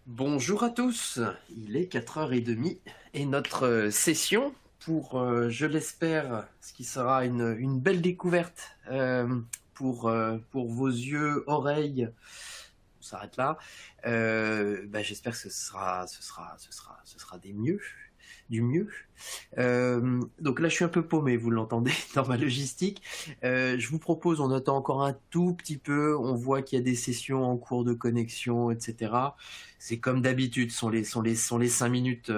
Bonjour à tous, il est 4h30 et notre session pour, je l'espère, ce qui sera une belle découverte pour vos yeux, oreilles, on s'arrête là. J'espère que ce sera du mieux. Donc là, je suis un peu paumé, vous l'entendez, dans ma logistique. Je vous propose, on attend encore un tout petit peu, on voit qu'il y a des sessions en cours de connexion, etc. C'est comme d'habitude, sont les 5 minutes,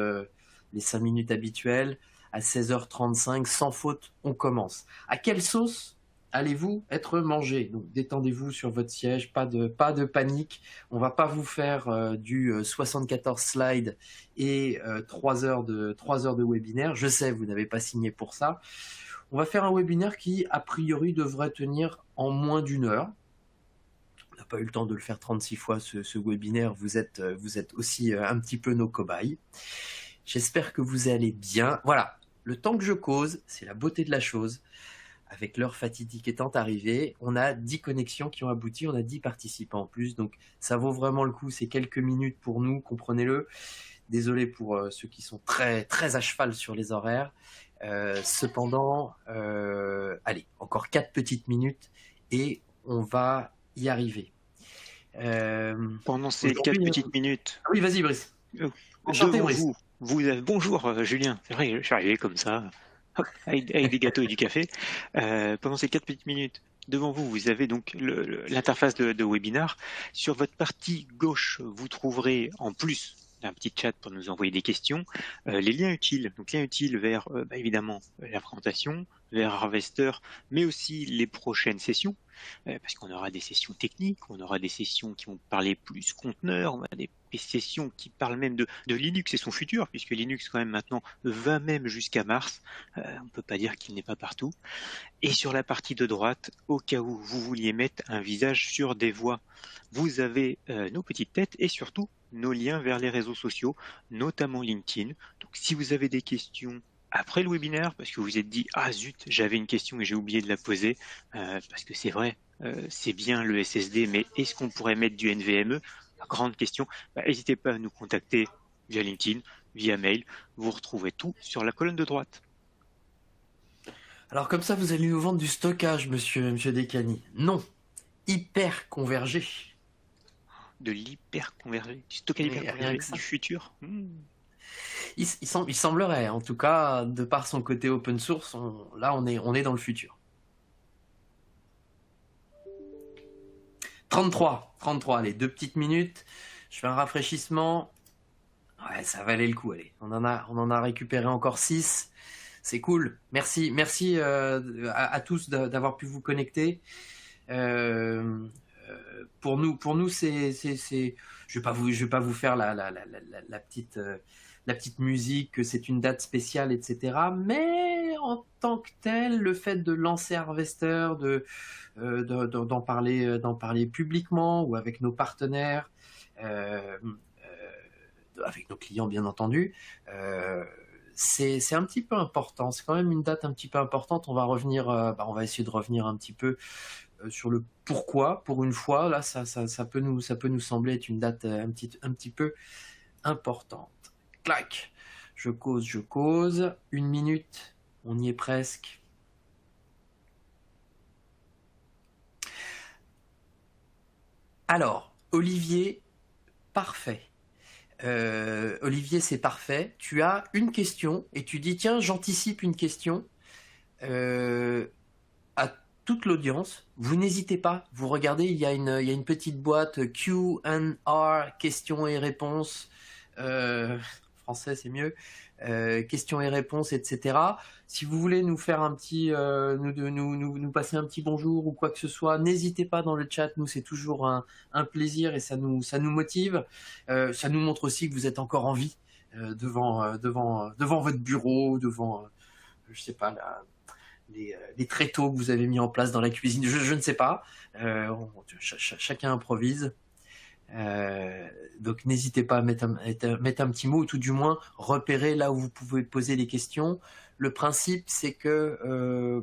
les 5 minutes habituelles. À 16h35, sans faute, on commence. À quelle sauce allez-vous être mangé? Donc détendez-vous sur votre siège, pas de panique. On va pas vous faire du 74 slides et 3 heures de webinaire. Je sais, vous n'avez pas signé pour ça. On va faire un webinaire qui, a priori, devrait tenir en moins d'une heure. On n'a pas eu le temps de le faire 36 fois, ce webinaire. Vous êtes aussi un petit peu nos cobayes. J'espère que vous allez bien. Voilà, le temps que je cause, c'est la beauté de la chose. Avec l'heure fatidique étant arrivée, on a 10 connexions qui ont abouti, on a 10 participants en plus, donc ça vaut vraiment le coup, c'est quelques minutes pour nous, comprenez-le. Désolé pour ceux qui sont très, très à cheval sur les horaires. Cependant, allez, encore 4 petites minutes et on va y arriver. Pendant ces 4 Aujourd'hui, petites minutes, oui, vas-y, Brice. Enchanté, devant Brice. vous avez... Bonjour Julien, c'est vrai, je suis arrivé comme ça, hop, avec des gâteaux et du café. Pendant ces 4 petites minutes, devant vous, vous avez donc l'interface de webinar. Sur votre partie gauche, vous trouverez en plus d'un petit chat pour nous envoyer des questions, les liens utiles. Donc liens utiles vers évidemment la présentation, vers Harvester, mais aussi les prochaines sessions. Parce qu'on aura des sessions techniques, on aura des sessions qui vont parler plus conteneur, on a des sessions qui parlent même de Linux et son futur, puisque Linux quand même maintenant va même jusqu'à Mars, on ne peut pas dire qu'il n'est pas partout. Et sur la partie de droite, au cas où vous vouliez mettre un visage sur des voix, vous avez nos petites têtes et surtout nos liens vers les réseaux sociaux, notamment LinkedIn. Donc si vous avez des questions après le webinaire, parce que vous vous êtes dit ah zut, j'avais une question et j'ai oublié de la poser, parce que c'est vrai, c'est bien le SSD, mais est-ce qu'on pourrait mettre du NVMe? La grande question. N'hésitez pas à nous contacter via LinkedIn, via mail. Vous retrouvez tout sur la colonne de droite. Alors comme ça, vous allez nous vendre du stockage, monsieur Descani. Non, hyper convergé. De l'hyperconvergé, du stockage Mais rien hyperconvergé que ça. du futur. Il semblerait, en tout cas, de par son côté open source, là on est dans le futur. 33, allez, 2 petites minutes. Je fais un rafraîchissement. Ouais, ça valait le coup, allez. On en a récupéré encore 6. C'est cool. Merci à tous d'avoir pu vous connecter. Pour nous, je vais pas vous faire la petite musique, que c'est une date spéciale, etc. Mais en tant que tel, le fait de lancer Harvester, d'en parler publiquement ou avec nos partenaires, avec nos clients bien entendu, c'est un petit peu important. C'est quand même une date un petit peu importante. On va revenir, on va essayer de revenir un petit peu sur le pourquoi. Pour une fois, là, ça peut nous sembler être une date un petit peu importante. Clac. Je cause. 1 minute. On y est presque. Alors, Olivier, parfait. Olivier, c'est parfait. Tu as une question et tu dis tiens, j'anticipe une question à toute l'audience. Vous n'hésitez pas. Vous regardez, il y a une petite boîte Q&R, questions et réponses. Français, c'est mieux. Questions et réponses, etc. Si vous voulez nous faire un petit, nous passer un petit bonjour ou quoi que ce soit, n'hésitez pas dans le chat. Nous, c'est toujours un plaisir et ça nous motive. Ça nous montre aussi que vous êtes encore en vie devant votre bureau, devant, je sais pas, les tréteaux que vous avez mis en place dans la cuisine. Je ne sais pas. Chacun improvise. Donc n'hésitez pas à mettre un petit mot ou tout du moins repérer là où vous pouvez poser les questions. Le principe c'est que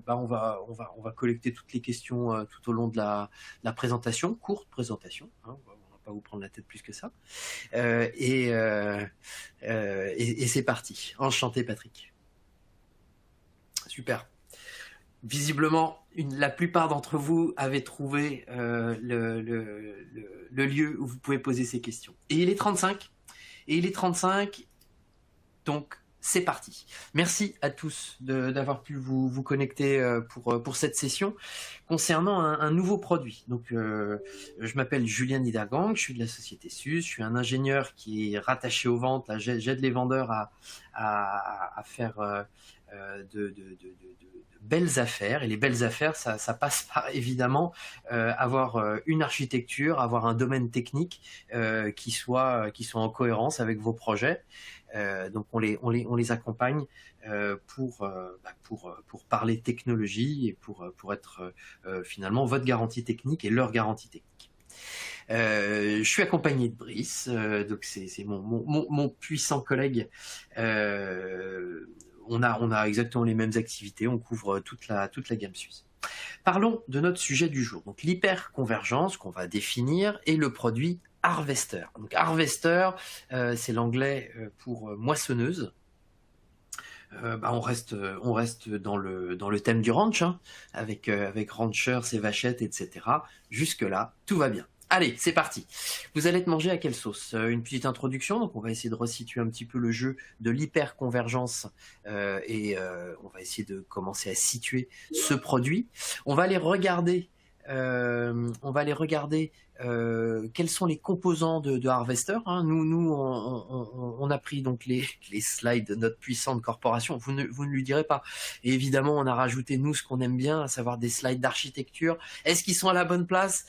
on va collecter toutes les questions tout au long de la présentation, courte présentation, hein, pas vous prendre la tête plus que ça. Et c'est parti. Enchanté, Patrick. Super. Visiblement, la plupart d'entre vous avaient trouvé le lieu où vous pouvez poser ces questions. Et il est 35. Donc c'est parti. Merci à tous d'avoir pu vous connecter pour cette session concernant un nouveau produit. Donc, je m'appelle Julien Niedergang, je suis de la société SUSE, je suis un ingénieur qui est rattaché aux ventes. J'aide les vendeurs à faire de belles affaires. Et les belles affaires, ça passe par évidemment avoir une architecture, avoir un domaine technique qui soit en cohérence avec vos projets. Donc on les accompagne pour parler technologie et pour être finalement votre garantie technique et leur garantie technique. Je suis accompagné de Brice, donc c'est mon puissant collègue. On a exactement les mêmes activités, on couvre toute la gamme SUSE. Parlons de notre sujet du jour, donc l'hyperconvergence qu'on va définir et le produit Harvester. Donc Harvester, c'est l'anglais pour moissonneuse. On reste dans le thème du ranch, hein, avec rancher, ses vachettes, etc. Jusque là, tout va bien. Allez, c'est parti. Vous allez être mangé à quelle sauce? Une petite introduction, donc on va essayer de resituer un petit peu le jeu de l'hyperconvergence et on va essayer de commencer à situer ce produit. On va aller regarder quels sont les composants de Harvester. Hein. Nous, on a pris donc les slides de notre puissante corporation. Vous ne lui direz pas. Et évidemment, on a rajouté nous ce qu'on aime bien, à savoir des slides d'architecture. Est-ce qu'ils sont à la bonne place?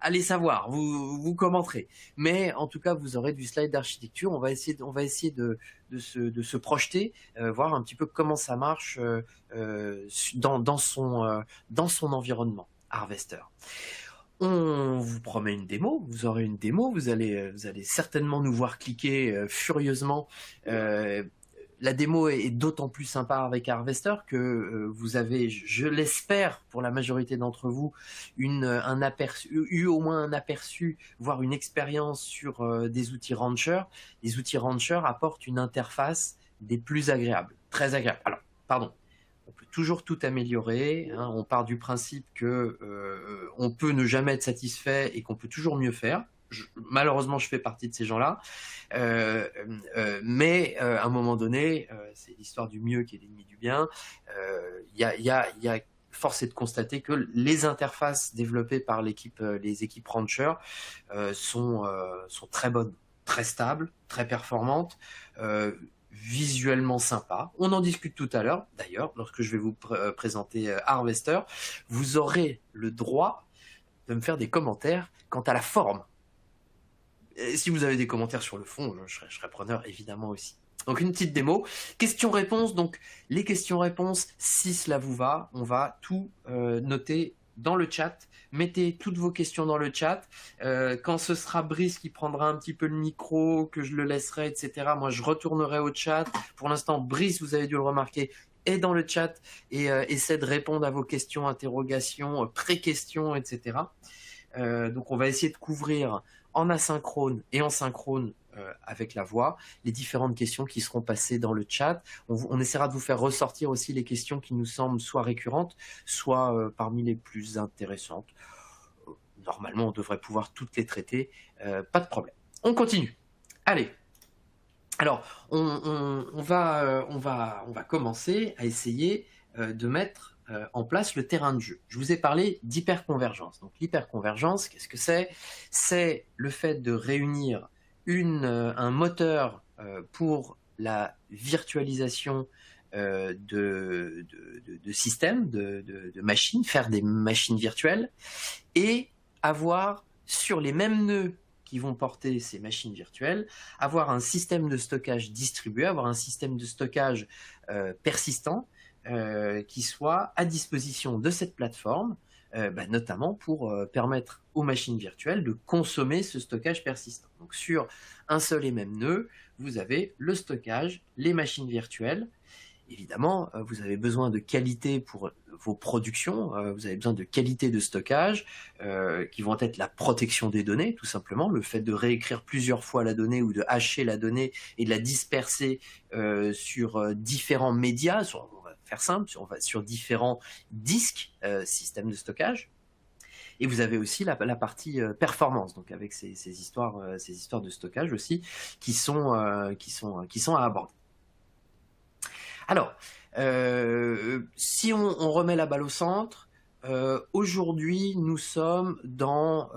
Allez savoir, vous commenterez. Mais en tout cas, vous aurez du slide d'architecture. On va essayer de se projeter, voir un petit peu comment ça marche dans son environnement Harvester. On vous promet une démo, vous aurez une démo, vous allez certainement nous voir cliquer furieusement. La démo est d'autant plus sympa avec Harvester que vous avez, je l'espère pour la majorité d'entre vous, eu au moins un aperçu, voire une expérience sur des outils Rancher. Les outils Rancher apportent une interface des plus agréables, très agréable. Alors, pardon. On peut toujours tout améliorer. Hein. On part du principe que on peut ne jamais être satisfait et qu'on peut toujours mieux faire. Malheureusement, je fais partie de ces gens-là. Mais à un moment donné, c'est l'histoire du mieux qui est l'ennemi du bien. Il y a force est de constater que les interfaces développées par les équipes Rancher sont très bonnes, très stables, très performantes. Visuellement sympa. On en discute tout à l'heure. D'ailleurs, lorsque je vais vous présenter Harvester, vous aurez le droit de me faire des commentaires quant à la forme. Et si vous avez des commentaires sur le fond, je serai preneur évidemment aussi. Donc une petite démo. Questions-réponses. Donc les questions-réponses, si cela vous va, on va tout noter dans le chat. Mettez toutes vos questions dans le chat. Quand ce sera Brice qui prendra un petit peu le micro, que je le laisserai, etc., moi je retournerai au chat. Pour l'instant, Brice, vous avez dû le remarquer, est dans le chat et essaie de répondre à vos questions, interrogations, pré-questions, etc. Donc on va essayer de couvrir en asynchrone et en synchrone avec la voix les différentes questions qui seront passées dans le chat. On essaiera de vous faire ressortir aussi les questions qui nous semblent soit récurrentes, soit parmi les plus intéressantes. Normalement, on devrait pouvoir toutes les traiter, pas de problème. On continue. Allez. Alors, on va commencer à essayer de mettre en place le terrain de jeu. Je vous ai parlé d'hyperconvergence. Donc l'hyperconvergence, qu'est-ce que c'est? C'est le fait de réunir un moteur pour la virtualisation de systèmes, de machines, faire des machines virtuelles, et avoir sur les mêmes nœuds qui vont porter ces machines virtuelles, avoir un système de stockage distribué, avoir un système de stockage persistant, qui soit à disposition de cette plateforme, notamment pour permettre aux machines virtuelles de consommer ce stockage persistant. Donc sur un seul et même nœud, vous avez le stockage, les machines virtuelles, évidemment, vous avez besoin de qualité pour vos productions, vous avez besoin de qualité de stockage, qui vont être la protection des données, tout simplement, le fait de réécrire plusieurs fois la donnée ou de hacher la donnée et de la disperser sur différents médias, on va faire simple, sur différents disques, systèmes de stockage. Et vous avez aussi la partie performance, donc avec ces histoires de stockage aussi, qui sont à aborder. Alors, si on remet la balle au centre, aujourd'hui nous sommes dans,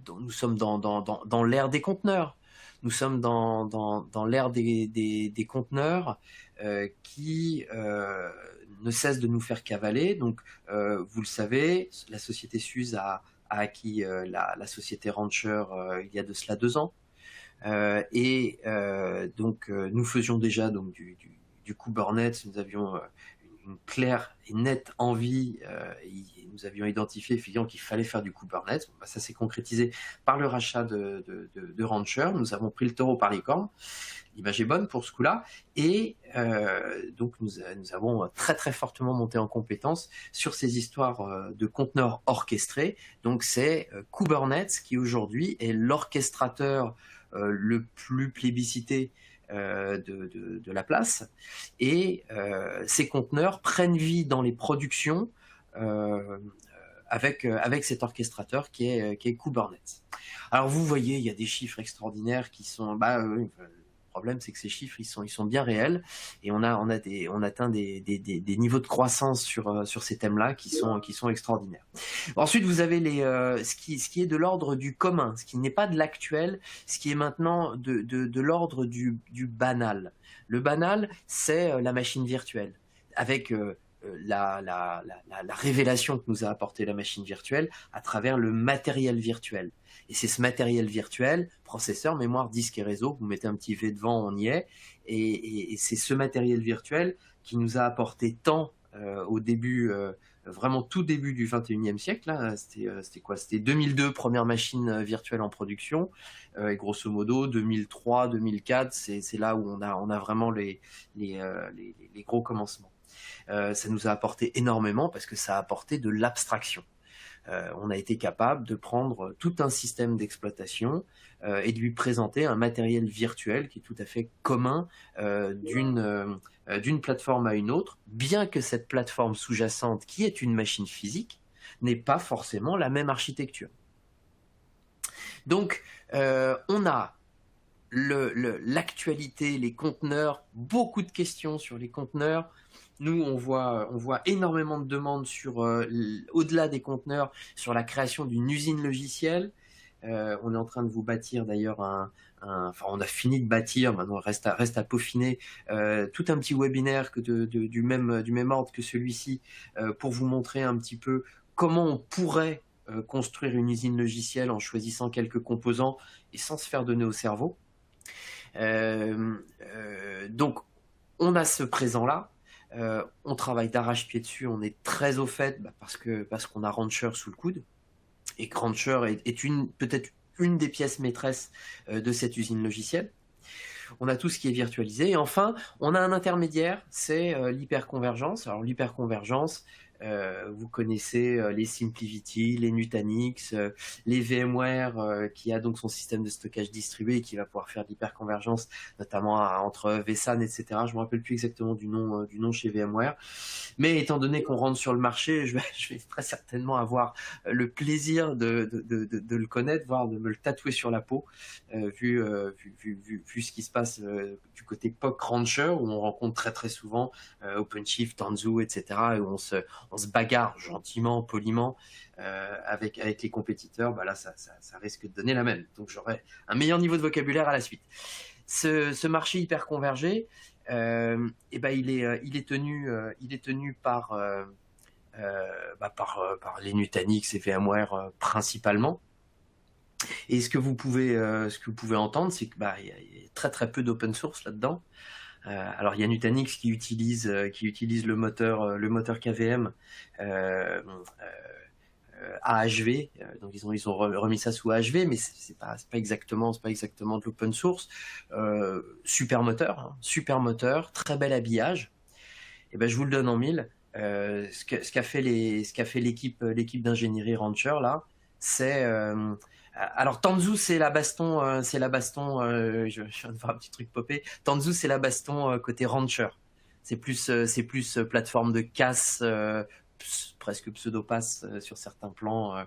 nous sommes dans l'ère des conteneurs. Nous sommes dans l'ère des conteneurs qui ne cessent de nous faire cavaler. Donc, vous le savez, la société Suez a acquis la société Rancher il y a de cela 2 ans. Donc, nous faisions déjà donc, du Kubernetes. Nous avions une claire et nette envie, et nous avions identifié effectivement qu'il fallait faire du Kubernetes. Bon, ça s'est concrétisé par le rachat de Rancher. Nous avons pris le taureau par les cornes. L'image est bonne pour ce coup-là. Et donc, nous avons très très fortement monté en compétence sur ces histoires de conteneurs orchestrés. Donc, c'est Kubernetes qui aujourd'hui est l'orchestrateur le plus plébiscité de la place, et ces conteneurs prennent vie dans les productions avec cet orchestrateur qui est Kubernetes. Alors vous voyez, il y a des chiffres extraordinaires qui sont... le problème, c'est que ces chiffres, ils sont bien réels, et on atteint des niveaux de croissance sur ces thèmes-là qui sont extraordinaires. Ensuite, vous avez ce qui est de l'ordre du commun, ce qui n'est pas de l'actuel, ce qui est maintenant de l'ordre du banal. Le banal, c'est la machine virtuelle, avec la révélation que nous a apporté la machine virtuelle à travers le matériel virtuel. Et c'est ce matériel virtuel, processeur, mémoire, disque et réseau, vous mettez un petit V devant, on y est, et c'est ce matériel virtuel qui nous a apporté tant au début, vraiment tout début du 21e siècle, là, c'était quoi? C'était 2002, première machine virtuelle en production, et grosso modo 2003, 2004, c'est là où on a vraiment les gros commencements. Ça nous a apporté énormément parce que ça a apporté de l'abstraction. On a été capable de prendre tout un système d'exploitation et de lui présenter un matériel virtuel qui est tout à fait commun d'une plateforme à une autre, bien que cette plateforme sous-jacente, qui est une machine physique, n'ait pas forcément la même architecture. Donc, on a l'actualité, les conteneurs, beaucoup de questions sur les conteneurs. Nous, on voit énormément de demandes au-delà des conteneurs, sur la création d'une usine logicielle. On est en train de vous bâtir d'ailleurs on a fini de bâtir, maintenant reste à peaufiner tout un petit webinaire du même ordre que celui-ci, pour vous montrer un petit peu comment on pourrait construire une usine logicielle en choisissant quelques composants et sans se faire donner au cerveau. Donc, on a ce présent-là. On travaille d'arrache-pied dessus, on est très au fait parce qu'on a Rancher sous le coude, et que Rancher est peut-être une des pièces maîtresses de cette usine logicielle. On a tout ce qui est virtualisé, et enfin on a un intermédiaire, c'est l'hyperconvergence. Alors l'hyperconvergence, vous connaissez les SimpliVity, les Nutanix, les VMware, qui a donc son système de stockage distribué et qui va pouvoir faire de l'hyperconvergence, notamment entre vSAN, etc. Je me rappelle plus exactement du nom chez VMware. Mais étant donné qu'on rentre sur le marché, je vais très certainement avoir le plaisir de le connaître, voire de me le tatouer sur la peau, vu ce qui se passe du côté POC Rancher, où on rencontre très très souvent OpenShift, Tanzu, etc. et où on se bagarre gentiment, poliment avec les compétiteurs. Là, ça risque de donner la même. Donc, j'aurai un meilleur niveau de vocabulaire à la suite. Ce marché hyper convergé, il est tenu par les Nutanix et VMware principalement. Et ce que vous pouvez entendre, c'est que il y a très très peu d'open source là-dedans. Alors il y a Nutanix qui utilise le moteur KVM AHV, donc ils ont remis ça sous AHV, mais c'est pas exactement de l'open source. Super moteur, très bel habillage. Et ben je vous le donne en mille. Ce qu'a fait l'équipe d'ingénierie Rancher là, c'est alors Tanzu c'est la baston, je viens de voir un petit truc popper. Tanzu c'est la baston côté Rancher. C'est plus plateforme de casse, presque pseudo-pass sur certains plans.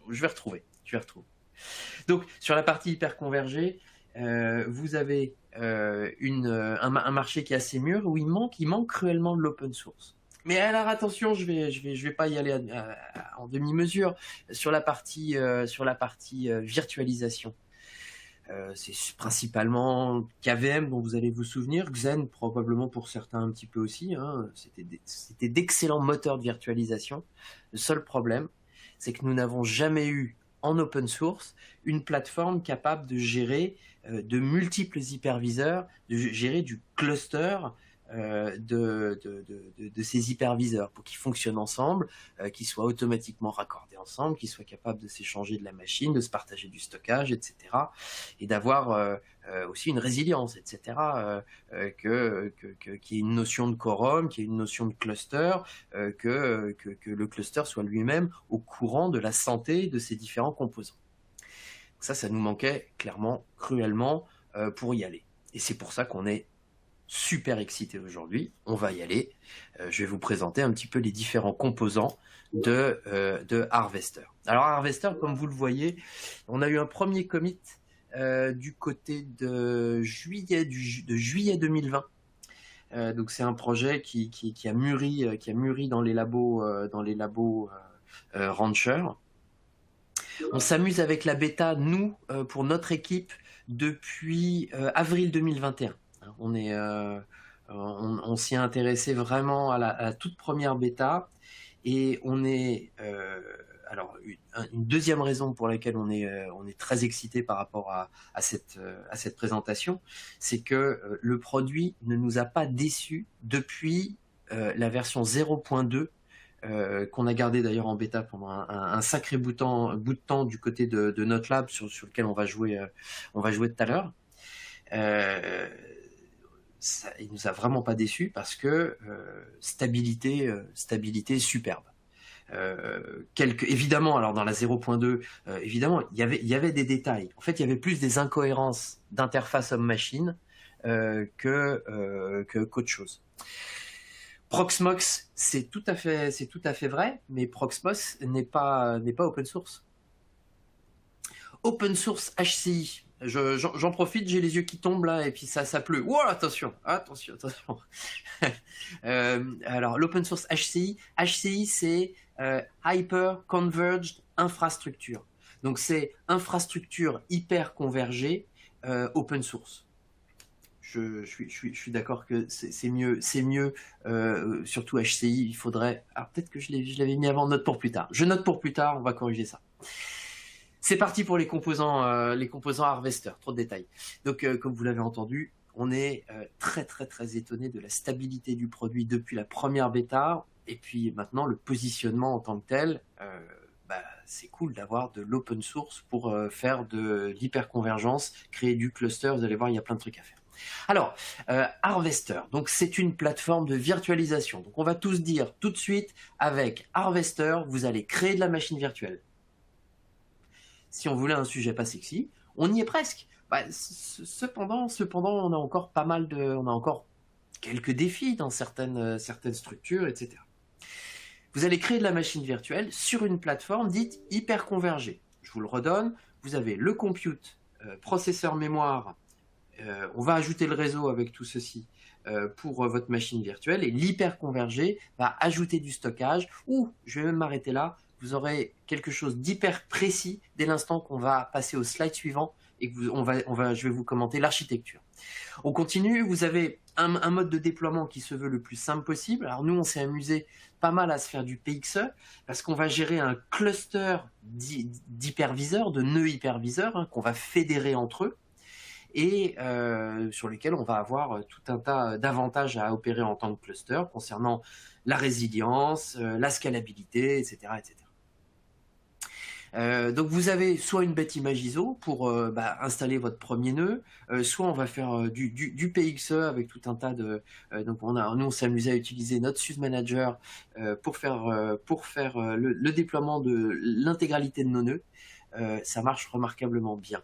Je vais retrouver. Donc sur la partie hyper convergée, vous avez un marché qui est assez mûr où il manque cruellement de l'open source. Mais alors attention, je vais pas y aller en demi-mesure sur la partie virtualisation. C'est principalement KVM dont vous allez vous souvenir, Xen probablement pour certains un petit peu aussi. Hein. C'était d'excellents moteurs de virtualisation. Le seul problème, c'est que nous n'avons jamais eu en open source une plateforme capable de gérer de multiples hyperviseurs, de gérer du cluster de ces hyperviseurs pour qu'ils fonctionnent ensemble, qu'ils soient automatiquement raccordés ensemble, qu'ils soient capables de s'échanger de la machine, de se partager du stockage, etc. Et d'avoir aussi une résilience, etc. Qu'il y ait une notion de quorum, qu'il y ait une notion de cluster, que le cluster soit lui-même au courant de la santé de ses différents composants. Ça nous manquait clairement, cruellement, pour y aller. Et c'est pour ça qu'on est super excité aujourd'hui. On va y aller. Je vais vous présenter un petit peu les différents composants de Harvester. Alors Harvester, comme vous le voyez, on a eu un premier commit du côté de juillet 2020. Donc c'est un projet qui a mûri dans les labos Rancher. On s'amuse avec la bêta, nous, pour notre équipe, depuis avril 2021. On s'y est intéressé vraiment à la toute première bêta, et on est alors une deuxième raison pour laquelle on est très excité par rapport à cette présentation, c'est que le produit ne nous a pas déçus depuis la version 0.2 qu'on a gardé d'ailleurs en bêta pendant un sacré bout de temps du côté de notre lab sur lequel on va jouer tout à l'heure. Il nous a vraiment pas déçus parce que stabilité superbe. Évidemment, alors dans la 0.2, évidemment, il y avait des détails. En fait, il y avait plus des incohérences d'interface homme-machine qu'autre chose. Proxmox, c'est tout à fait vrai, mais Proxmox n'est pas open source. Open source HCI. J'en profite, j'ai les yeux qui tombent là et puis ça pleut. Oh, attention. Alors l'open source HCI c'est Hyper Converged Infrastructure. Donc c'est infrastructure hyper convergée open source. Je suis d'accord que c'est mieux, surtout HCI, il faudrait... Alors peut-être que je l'avais mis avant, note pour plus tard. Je note pour plus tard, on va corriger ça. C'est parti pour les composants Harvester, trop de détails. Donc comme vous l'avez entendu, on est très très très étonné de la stabilité du produit depuis la première bêta, et puis maintenant le positionnement en tant que tel, c'est cool d'avoir de l'open source pour faire de l'hyperconvergence, créer du cluster, vous allez voir, il y a plein de trucs à faire. Alors, Harvester, donc c'est une plateforme de virtualisation. Donc on va tous dire tout de suite, avec Harvester, vous allez créer de la machine virtuelle. Si on voulait un sujet pas sexy, on y est presque. Cependant, on a encore on a encore quelques défis dans certaines structures, etc. Vous allez créer de la machine virtuelle sur une plateforme dite hyper convergée. Je vous le redonne, vous avez le compute, processeur mémoire, on va ajouter le réseau avec tout ceci pour votre machine virtuelle, et l'hyper-convergé va ajouter du stockage, ou, je vais même m'arrêter là, vous aurez quelque chose d'hyper précis dès l'instant qu'on va passer au slide suivant et que je vais vous commenter l'architecture. On continue, vous avez un mode de déploiement qui se veut le plus simple possible. Alors nous, on s'est amusé pas mal à se faire du PXE parce qu'on va gérer un cluster d'hyperviseurs, de nœuds hyperviseurs qu'on va fédérer entre eux. et sur lesquels on va avoir tout un tas d'avantages à opérer en tant que cluster concernant la résilience, la scalabilité, etc., etc. Donc vous avez soit une bête image ISO pour installer votre premier nœud, soit on va faire du PXE avec tout un tas de... donc nous on s'est amusé à utiliser notre SUSE Manager pour faire le déploiement de l'intégralité de nos nœuds. Ça marche remarquablement bien.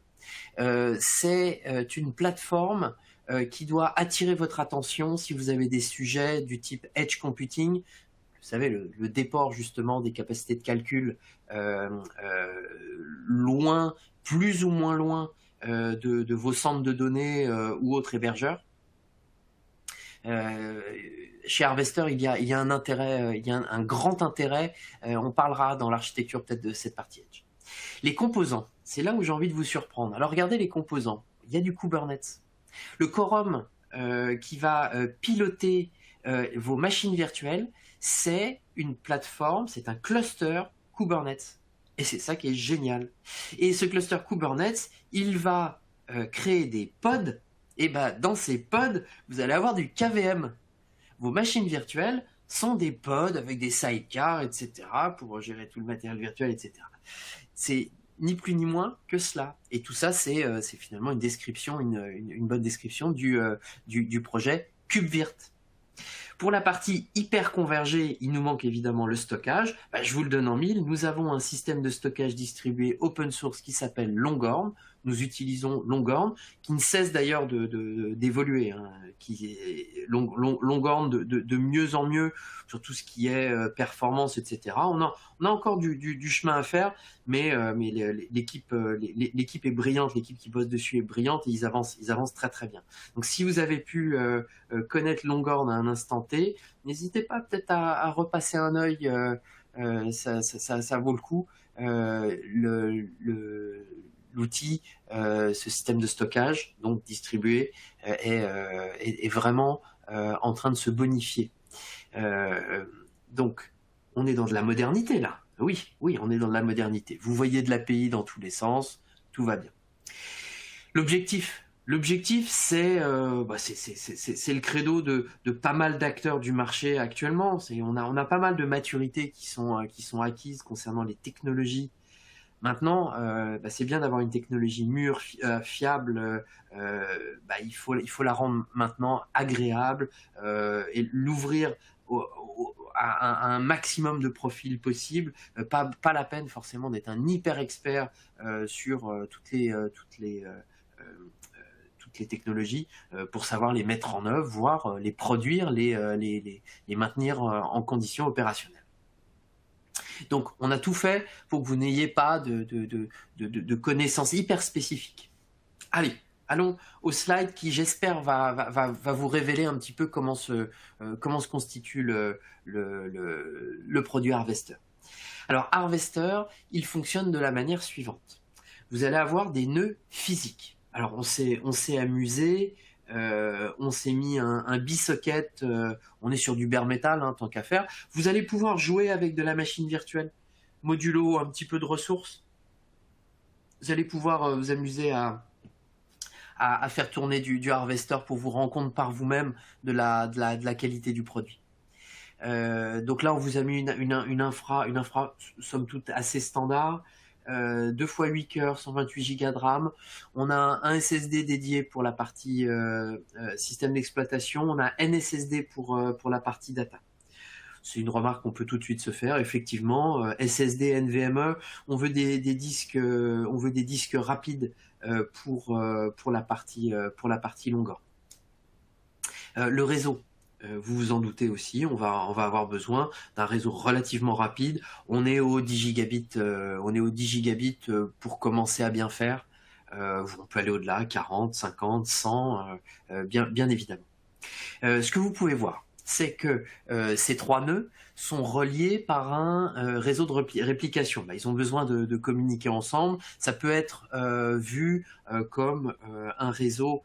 C'est une plateforme qui doit attirer votre attention si vous avez des sujets du type Edge Computing. Vous savez, le déport justement des capacités de calcul loin, plus ou moins loin de vos centres de données ou autres hébergeurs. Chez Harvester, il y a un intérêt, il y a un grand intérêt. On parlera dans l'architecture peut-être de cette partie Edge. Les composants, c'est là où j'ai envie de vous surprendre. Alors regardez les composants. Il y a du Kubernetes. Le quorum qui va piloter vos machines virtuelles, c'est une plateforme, c'est un cluster Kubernetes. Et c'est ça qui est génial. Et ce cluster Kubernetes, il va créer des pods. Et dans ces pods, vous allez avoir du KVM. Vos machines virtuelles sont des pods avec des sidecars, etc. pour gérer tout le matériel virtuel, etc. C'est ni plus ni moins que cela. Et tout ça, c'est finalement une description, une bonne description du projet KubeVirt. Pour la partie hyper convergée, il nous manque évidemment le stockage. Je vous le donne en mille. Nous avons un système de stockage distribué open source qui s'appelle Longhorn. Nous utilisons Longhorn, qui ne cesse d'ailleurs d'évoluer, hein, qui est Longhorn de mieux en mieux sur tout ce qui est performance, etc. On a encore du chemin à faire, mais l'équipe est brillante, l'équipe qui bosse dessus est brillante et ils avancent très très bien. Donc si vous avez pu connaître Longhorn à un instant T, n'hésitez pas peut-être à repasser un œil, ça vaut le coup. L'outil, ce système de stockage, donc distribué, est vraiment en train de se bonifier. Donc, on est dans de la modernité là. Oui, on est dans de la modernité. Vous voyez de l'API dans tous les sens, tout va bien. L'objectif, c'est le credo de pas mal d'acteurs du marché actuellement. On a pas mal de maturités qui sont acquises concernant les technologies. Maintenant, c'est bien d'avoir une technologie mûre, fiable. Il faut la rendre maintenant agréable et l'ouvrir à un maximum de profils possibles. Pas la peine forcément d'être un hyper expert sur toutes les technologies pour savoir les mettre en œuvre, voire les produire, les maintenir en conditions opérationnelles. Donc, on a tout fait pour que vous n'ayez pas de connaissances hyper spécifiques. Allez, allons au slide qui, j'espère, va vous révéler un petit peu comment se constitue le produit Harvester. Alors, Harvester, il fonctionne de la manière suivante. Vous allez avoir des nœuds physiques. Alors, on s'est amusé, on s'est mis un bisocket, on est sur du bare metal, hein, tant qu'à faire. Vous allez pouvoir jouer avec de la machine virtuelle, modulo un petit peu de ressources. Vous allez pouvoir vous amuser à faire tourner du Harvester pour vous rendre compte par vous-même de la qualité du produit. Donc là, on vous a mis une infra somme toute assez standard. 2 x 8 cœurs, 128 Go de RAM. On a un SSD dédié pour la partie système d'exploitation. On a un SSD pour la partie data. C'est une remarque qu'on peut tout de suite se faire. Effectivement, SSD, NVMe, on veut des disques rapides pour la partie Longhorn. Le réseau. Vous vous en doutez aussi, on va avoir besoin d'un réseau relativement rapide. On est au 10 gigabits, pour commencer à bien faire. On peut aller au-delà, 40, 50, 100, bien évidemment. Ce que vous pouvez voir, c'est que ces 3 nœuds sont reliés par un réseau de réplication. Ils ont besoin de communiquer ensemble. Ça peut être vu comme un réseau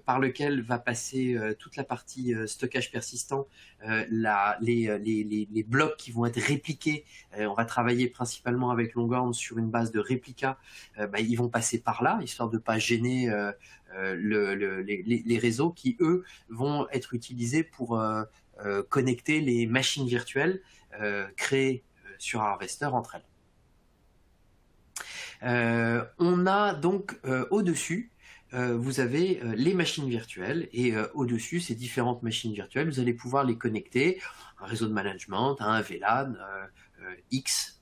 par lequel va passer toute la partie stockage persistant, les blocs qui vont être répliqués. On va travailler principalement avec Longhorn sur une base de réplica. Ils vont passer par là, histoire de ne pas gêner les réseaux qui, eux, vont être utilisés pour connecter les machines virtuelles créées sur Harvester entre elles. On a donc au-dessus, vous avez les machines virtuelles et au-dessus, ces différentes machines virtuelles, vous allez pouvoir les connecter à un réseau de management, à un VLAN X,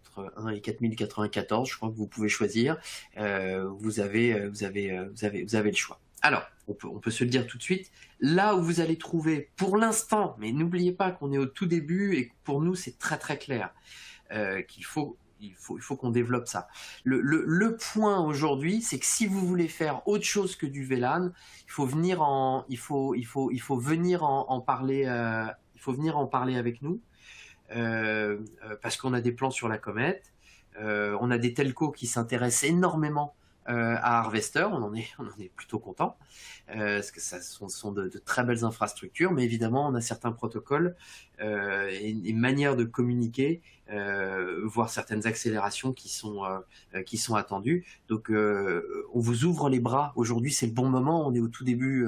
entre 1 et 4094, je crois que vous pouvez choisir. Vous avez le choix. Alors, on peut se le dire tout de suite, là où vous allez trouver pour l'instant, mais n'oubliez pas qu'on est au tout début et que pour nous c'est très très clair qu'il faut qu'on développe ça. Le point aujourd'hui, c'est que si vous voulez faire autre chose que du VLAN, il faut venir en parler. Il faut venir en parler avec nous parce qu'on a des plans sur la comète. On a des telcos qui s'intéressent énormément à Harvester, on en est plutôt content parce que ça sont de très belles infrastructures, mais évidemment on a certains protocoles et manières de communiquer, voire certaines accélérations qui sont attendues. Donc on vous ouvre les bras. Aujourd'hui c'est le bon moment. On est au tout début.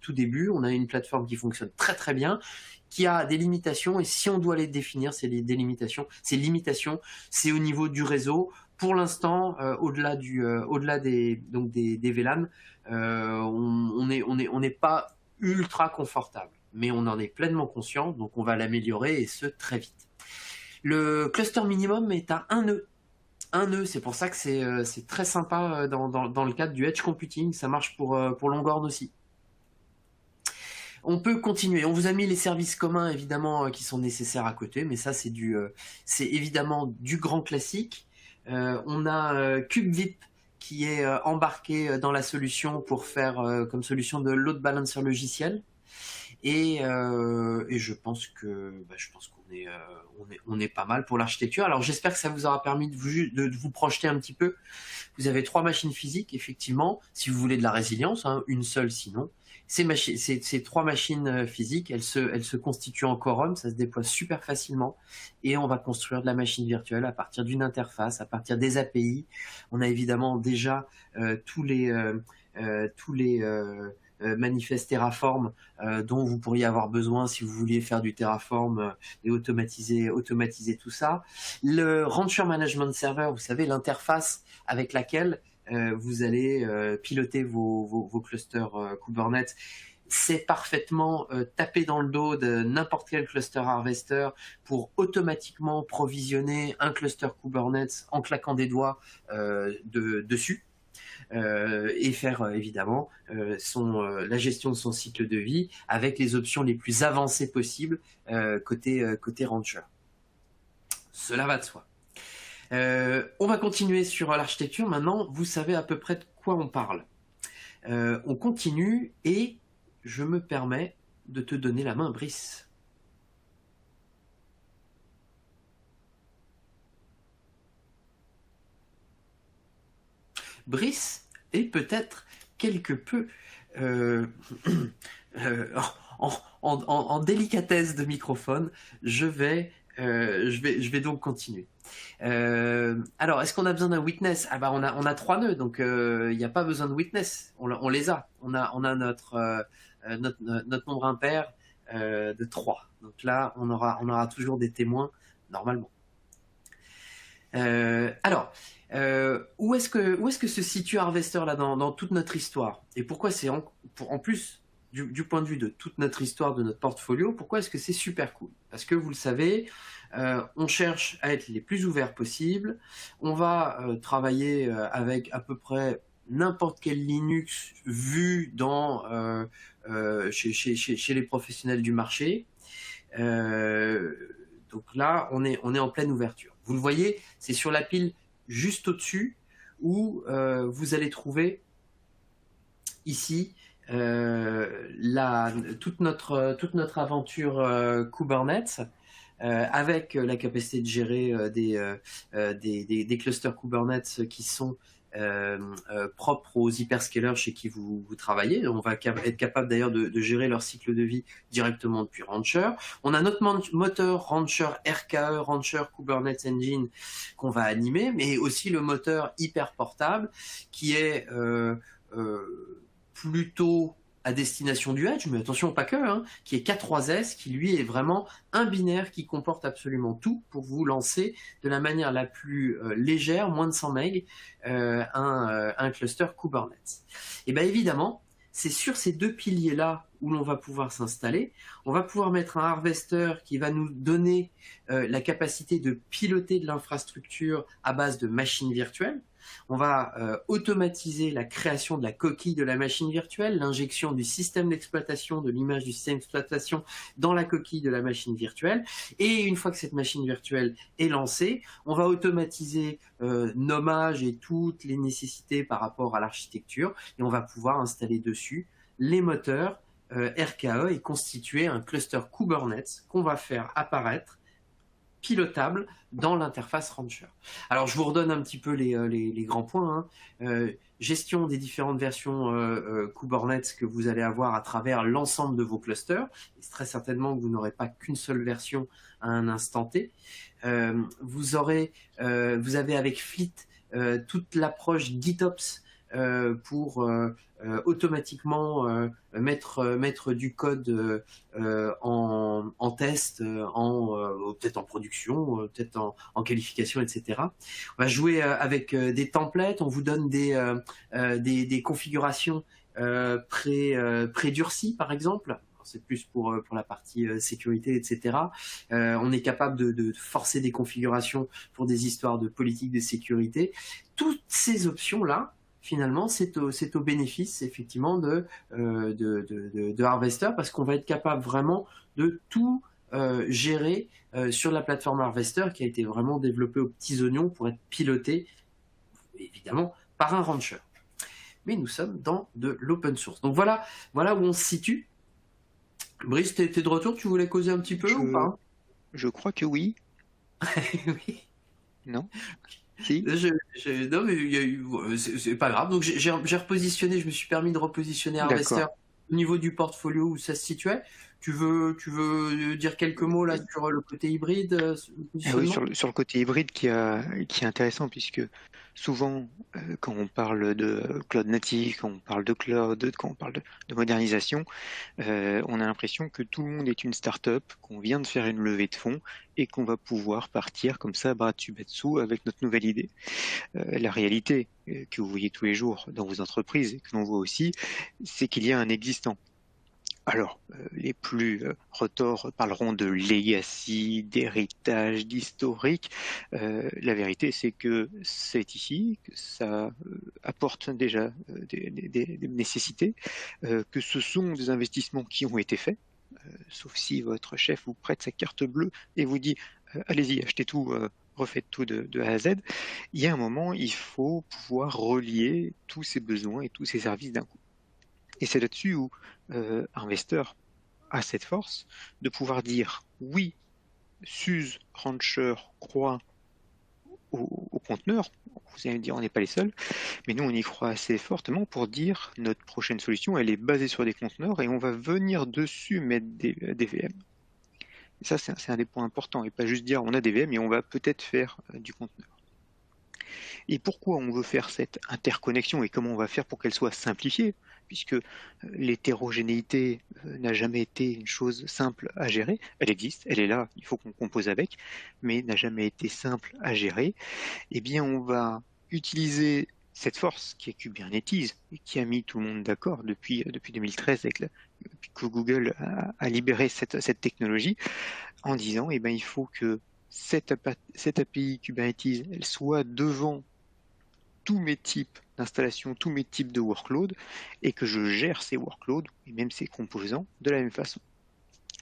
Tout début. On a une plateforme qui fonctionne très très bien, qui a des limitations, et si on doit les définir, ces limitations, c'est au niveau du réseau. Pour l'instant, au-delà des VLAN, on n'est pas ultra confortable, mais on en est pleinement conscient, donc on va l'améliorer, et ce très vite. Le cluster minimum est à 1 nœud. 1 nœud, c'est pour ça que c'est très sympa dans le cadre du edge computing. Ça marche pour Longhorn aussi. On peut continuer. On vous a mis les services communs évidemment qui sont nécessaires à côté, mais ça c'est évidemment du grand classique. On a KubeVip qui est embarqué dans la solution pour faire comme solution de load balancer logiciel. Et je pense qu'on est pas mal pour l'architecture. Alors j'espère que ça vous aura permis de vous projeter un petit peu. Vous avez 3 machines physiques, effectivement, si vous voulez de la résilience, hein, une seule sinon. Ces 3 machines physiques, elles se constituent en quorum, ça se déploie super facilement, et on va construire de la machine virtuelle à partir d'une interface, à partir des API. On a évidemment déjà tous les manifestes Terraform dont vous pourriez avoir besoin si vous vouliez faire du Terraform et automatiser tout ça. Le Rancher Management Server, vous savez, l'interface avec laquelle vous allez piloter vos clusters Kubernetes, c'est parfaitement tapé dans le dos de n'importe quel cluster Harvester pour automatiquement provisionner un cluster Kubernetes en claquant des doigts dessus. Et faire évidemment la gestion de son cycle de vie avec les options les plus avancées possibles côté Rancher. Cela va de soi. On va continuer sur l'architecture. Maintenant, vous savez à peu près de quoi on parle. On continue et je me permets de te donner la main, Brice. Brice est peut-être quelque peu en délicatesse de microphone. Je vais donc continuer. Alors, est-ce qu'on a besoin d'un witness? Ah bah on a 3 nœuds, donc il n'y a pas besoin de witness. On les a. On a notre nombre impair de 3. Donc là, on aura toujours des témoins normalement. Alors, où est-ce que se situe Harvester là dans toute notre histoire? Et pourquoi c'est en plus du point de vue de toute notre histoire, de notre portfolio, pourquoi est-ce que c'est super cool? Parce que vous le savez, on cherche à être les plus ouverts possible. On va travailler avec à peu près n'importe quel Linux vu chez les professionnels du marché. Donc là, on est en pleine ouverture. Vous le voyez, c'est sur la pile juste au-dessus où vous allez trouver ici toute notre aventure Kubernetes avec la capacité de gérer des clusters Kubernetes qui sont propres aux hyperscalers chez qui vous travaillez. On va être capable d'ailleurs de gérer leur cycle de vie directement depuis Rancher. On a notre moteur Rancher RKE, Rancher Kubernetes Engine, qu'on va animer, mais aussi le moteur hyper portable qui est plutôt à destination du Edge, mais attention, pas que, hein, qui est K3S, qui lui est vraiment un binaire qui comporte absolument tout pour vous lancer de la manière la plus légère, moins de 100 MB, un cluster Kubernetes. Et bien évidemment, c'est sur ces deux piliers-là où l'on va pouvoir s'installer. On va pouvoir mettre un harvester qui va nous donner la capacité de piloter de l'infrastructure à base de machines virtuelles. On va automatiser la création de la coquille de la machine virtuelle, l'injection du système d'exploitation, de l'image du système d'exploitation dans la coquille de la machine virtuelle. Et une fois que cette machine virtuelle est lancée, on va automatiser nommage et toutes les nécessités par rapport à l'architecture. Et on va pouvoir installer dessus les moteurs RKE et constituer un cluster Kubernetes qu'on va faire apparaître pilotable dans l'interface Rancher. Alors je vous redonne un petit peu les grands points. Gestion des différentes versions Kubernetes que vous allez avoir à travers l'ensemble de vos clusters. Et très certainement que vous n'aurez pas qu'une seule version à un instant T. Vous avez avec Fleet toute l'approche GitOps pour automatiquement mettre du code en test, peut-être en production, peut-être en qualification, etc. On va jouer avec des templates, on vous donne des configurations pré-durcies, par exemple. C'est plus pour la partie sécurité, etc. On est capable de forcer des configurations pour des histoires de politique de sécurité. Toutes ces options-là, finalement, c'est au bénéfice, effectivement, de Harvester, parce qu'on va être capable vraiment de tout gérer sur la plateforme Harvester, qui a été vraiment développée aux petits oignons pour être pilotée, évidemment, par un rancher. Mais nous sommes dans de l'open source. Donc voilà où on se situe. Brice, t'es de retour? Tu voulais causer un petit peu ou pas? Je crois que oui. Oui. Non? Si. Non, mais c'est pas grave. Donc j'ai repositionné, je me suis permis de repositionner Harvester au niveau du portfolio où ça se situait. Tu veux dire quelques mots là sur le côté hybride? Oui, sur le côté hybride qui est intéressant, puisque souvent, quand on parle de cloud native, quand on parle de cloud, quand on parle de modernisation, on a l'impression que tout le monde est une start-up, qu'on vient de faire une levée de fonds et qu'on va pouvoir partir comme ça, bras dessus, bas dessous, avec notre nouvelle idée. La réalité que vous voyez tous les jours dans vos entreprises et que l'on voit aussi, c'est qu'il y a un existant. Alors, les plus retors parleront de legacy, d'héritage, d'historique. La vérité, c'est que c'est ici, que ça apporte déjà des nécessités, que ce sont des investissements qui ont été faits, sauf si votre chef vous prête sa carte bleue et vous dit allez-y, achetez tout, refaites tout de A à Z. Il y a un moment, il faut pouvoir relier tous ces besoins et tous ces services d'un coup. Et c'est là-dessus où Harvester a cette force de pouvoir dire oui, SUSE, Rancher croit au conteneur. Vous allez me dire, on n'est pas les seuls, mais nous, on y croit assez fortement pour dire notre prochaine solution, elle est basée sur des conteneurs et on va venir dessus mettre des VM. Et ça, c'est un des points importants, et pas juste dire on a des VM et on va peut-être faire du conteneur. Et pourquoi on veut faire cette interconnexion et comment on va faire pour qu'elle soit simplifiée, puisque l'hétérogénéité n'a jamais été une chose simple à gérer. Elle existe, elle est là, il faut qu'on compose avec, mais n'a jamais été simple à gérer. Eh bien, on va utiliser cette force qui est Kubernetes et qui a mis tout le monde d'accord depuis 2013 que Google a libéré cette technologie en disant eh ben, il faut que cette API Kubernetes elle soit devant tous mes types d'installation, tous mes types de workloads, et que je gère ces workloads et même ces composants de la même façon.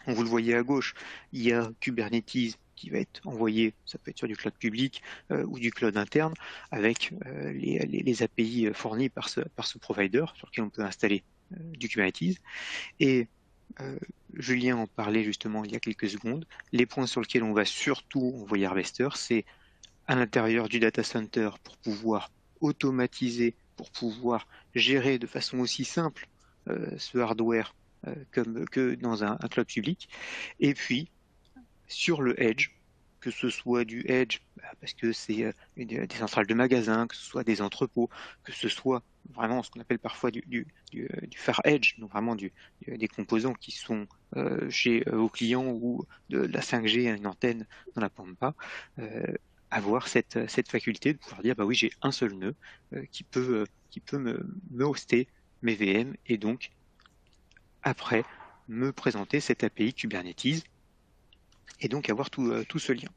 Vous le voyez à gauche, il y a Kubernetes qui va être envoyé, ça peut être sur du cloud public ou du cloud interne, avec les API fournis par ce provider sur lequel on peut installer du Kubernetes. Et Julien en parlait justement il y a quelques secondes. Les points sur lesquels on va surtout envoyer Harvester, c'est à l'intérieur du data center pour pouvoir automatisé pour pouvoir gérer de façon aussi simple ce hardware comme que dans un cloud public. Et puis, sur le edge, que ce soit du edge, parce que c'est des centrales de magasins, que ce soit des entrepôts, que ce soit vraiment ce qu'on appelle parfois du far edge, donc vraiment des composants qui sont chez vos clients ou de la 5G à une antenne dans la Pampa, avoir cette faculté de pouvoir dire bah oui, j'ai un seul nœud qui peut me hoster mes VM et donc après me présenter cette API Kubernetes et donc avoir tout ce lien.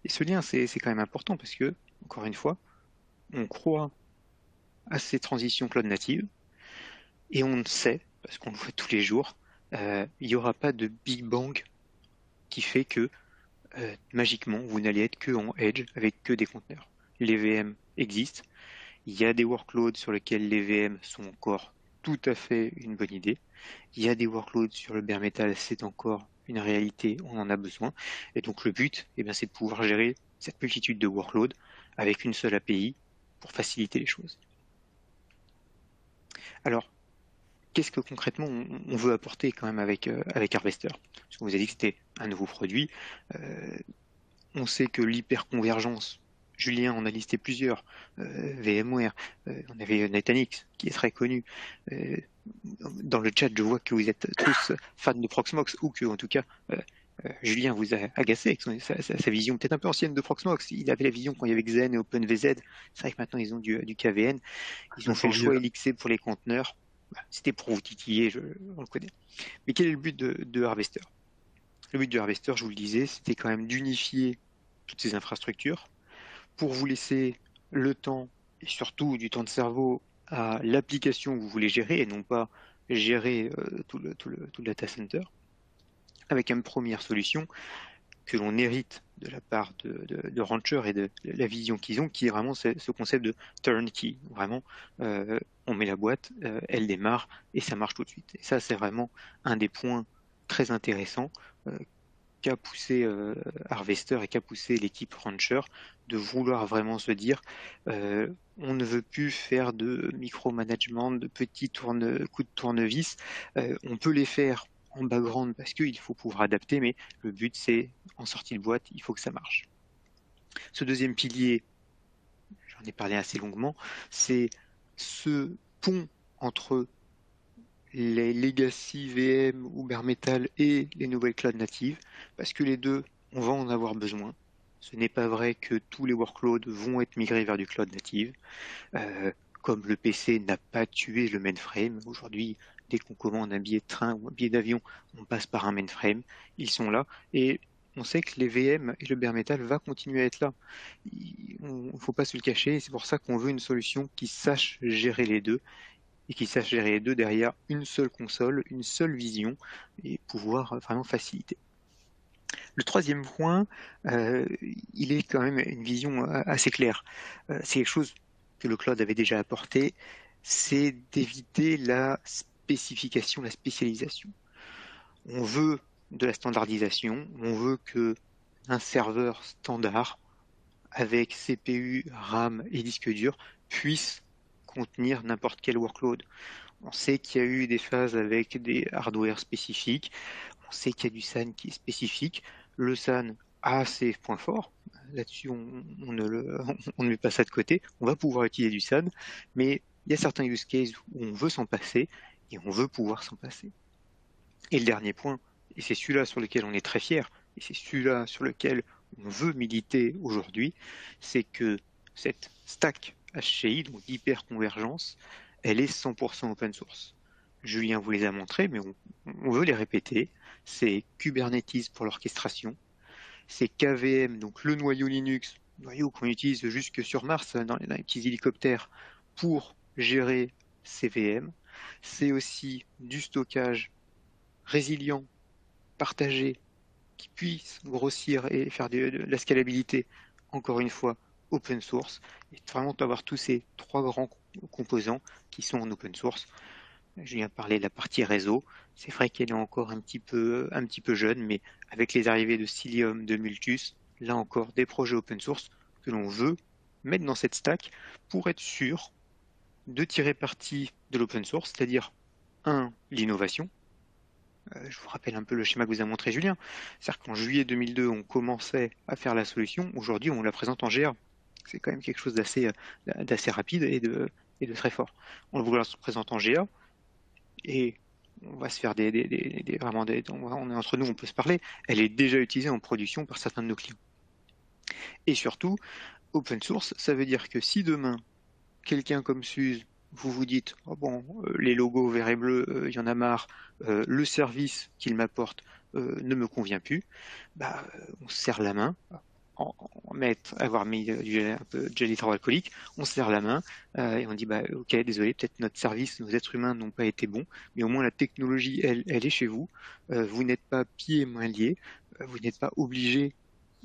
Et ce lien, c'est quand même important parce que, encore une fois, on croit à ces transitions cloud natives et on sait, parce qu'on le voit tous les jours, il n'y aura pas de Big Bang qui fait que magiquement vous n'allez être que en edge avec que des conteneurs. Les VM existent, il y a des workloads sur lesquels les VM sont encore tout à fait une bonne idée. Il y a des workloads sur le bare metal, c'est encore une réalité, on en a besoin. Et donc le but, eh bien, c'est de pouvoir gérer cette multitude de workloads avec une seule API pour faciliter les choses. Alors, qu'est-ce que concrètement on veut apporter quand même avec Harvester? Parce qu'on vous a dit que c'était un nouveau produit. On sait que l'hyperconvergence, Julien en a listé plusieurs, VMware, on avait Nutanix qui est très connu. Dans le chat, je vois que vous êtes tous fans de Proxmox ou que, en tout cas, Julien vous a agacé avec sa vision peut-être un peu ancienne de Proxmox. Il avait la vision quand il y avait Xen et OpenVZ. C'est vrai que maintenant ils ont du KVN. Ils ont fait le choix Elixir pour les conteneurs. C'était pour vous titiller, on le connaît. Mais quel est le but de Harvester? Le but de Harvester, je vous le disais, c'était quand même d'unifier toutes ces infrastructures pour vous laisser le temps et surtout du temps de cerveau à l'application que vous voulez gérer et non pas gérer tout le data center avec une première solution que l'on hérite de la part de Rancher et de la vision qu'ils ont, qui est vraiment ce concept de turnkey. Vraiment, on met la boîte, elle démarre et ça marche tout de suite. Et ça, c'est vraiment un des points très intéressants qu'a poussé Harvester et qu'a poussé l'équipe Rancher de vouloir vraiment se dire on ne veut plus faire de micromanagement, de petits coups de tournevis, on peut les faire en background parce qu'il faut pouvoir adapter, mais le but c'est en sortie de boîte, il faut que ça marche. Ce deuxième pilier, j'en ai parlé assez longuement, c'est ce pont entre les legacy VM ou bare metal et les nouvelles clouds natives, parce que les deux, on va en avoir besoin. Ce n'est pas vrai que tous les workloads vont être migrés vers du cloud native. Comme le PC n'a pas tué le mainframe, aujourd'hui, dès qu'on commande un billet de train ou un billet d'avion, on passe par un mainframe. Ils sont là et on sait que les VM et le bare metal va continuer à être là. Il ne faut pas se le cacher, et c'est pour ça qu'on veut une solution qui sache gérer les deux et qui sache gérer les deux derrière une seule console, une seule vision et pouvoir vraiment faciliter. Le troisième point, il est quand même une vision assez claire. C'est quelque chose que le cloud avait déjà apporté, c'est d'éviter la spécification, la spécialisation. On veut de la standardisation, on veut que un serveur standard avec CPU, RAM et disque dur puisse contenir n'importe quel workload. On sait qu'il y a eu des phases avec des hardware spécifiques, on sait qu'il y a du SAN qui est spécifique. Le SAN a ses points forts, là-dessus on ne met pas ça de côté, on va pouvoir utiliser du SAN, mais il y a certains use cases où on veut s'en passer et on veut pouvoir s'en passer. Et le dernier point, et c'est celui-là sur lequel on est très fier, et c'est celui-là sur lequel on veut militer aujourd'hui, c'est que cette stack HCI, donc d'hyperconvergence, elle est 100% open source. Julien vous les a montrés, mais on veut les répéter. C'est Kubernetes pour l'orchestration, c'est KVM, donc le noyau Linux, noyau qu'on utilise jusque sur Mars dans les petits hélicoptères pour gérer ces VM. C'est aussi du stockage résilient, partagé, qui puisse grossir et faire de la scalabilité, encore une fois, open source, et vraiment avoir tous ces trois grands composants qui sont en open source. Je viens de parler de la partie réseau. C'est vrai qu'elle est encore un petit peu jeune, mais avec les arrivées de Cilium, de Multus, là encore des projets open source que l'on veut mettre dans cette stack pour être sûr de tirer parti de l'open source, c'est-à-dire, l'innovation. Je vous rappelle un peu le schéma que vous a montré Julien. C'est-à-dire qu'en juillet 2002, on commençait à faire la solution. Aujourd'hui, on la présente en GA. C'est quand même quelque chose d'assez rapide et de très fort. On vous la présente en GA et on va se faire vraiment on est entre nous, on peut se parler. Elle est déjà utilisée en production par certains de nos clients. Et surtout, open source, ça veut dire que si demain, quelqu'un comme Suze, vous dites, oh bon, les logos verts et bleus, il y en a marre, le service qu'il m'apporte ne me convient plus, on se serre la main, avoir mis un peu de gel hydroalcoolique, on se serre la main et on dit ok, désolé, peut-être notre service, nos êtres humains n'ont pas été bons, mais au moins la technologie, elle est chez vous. Vous n'êtes pas pieds et mains liés, vous n'êtes pas obligé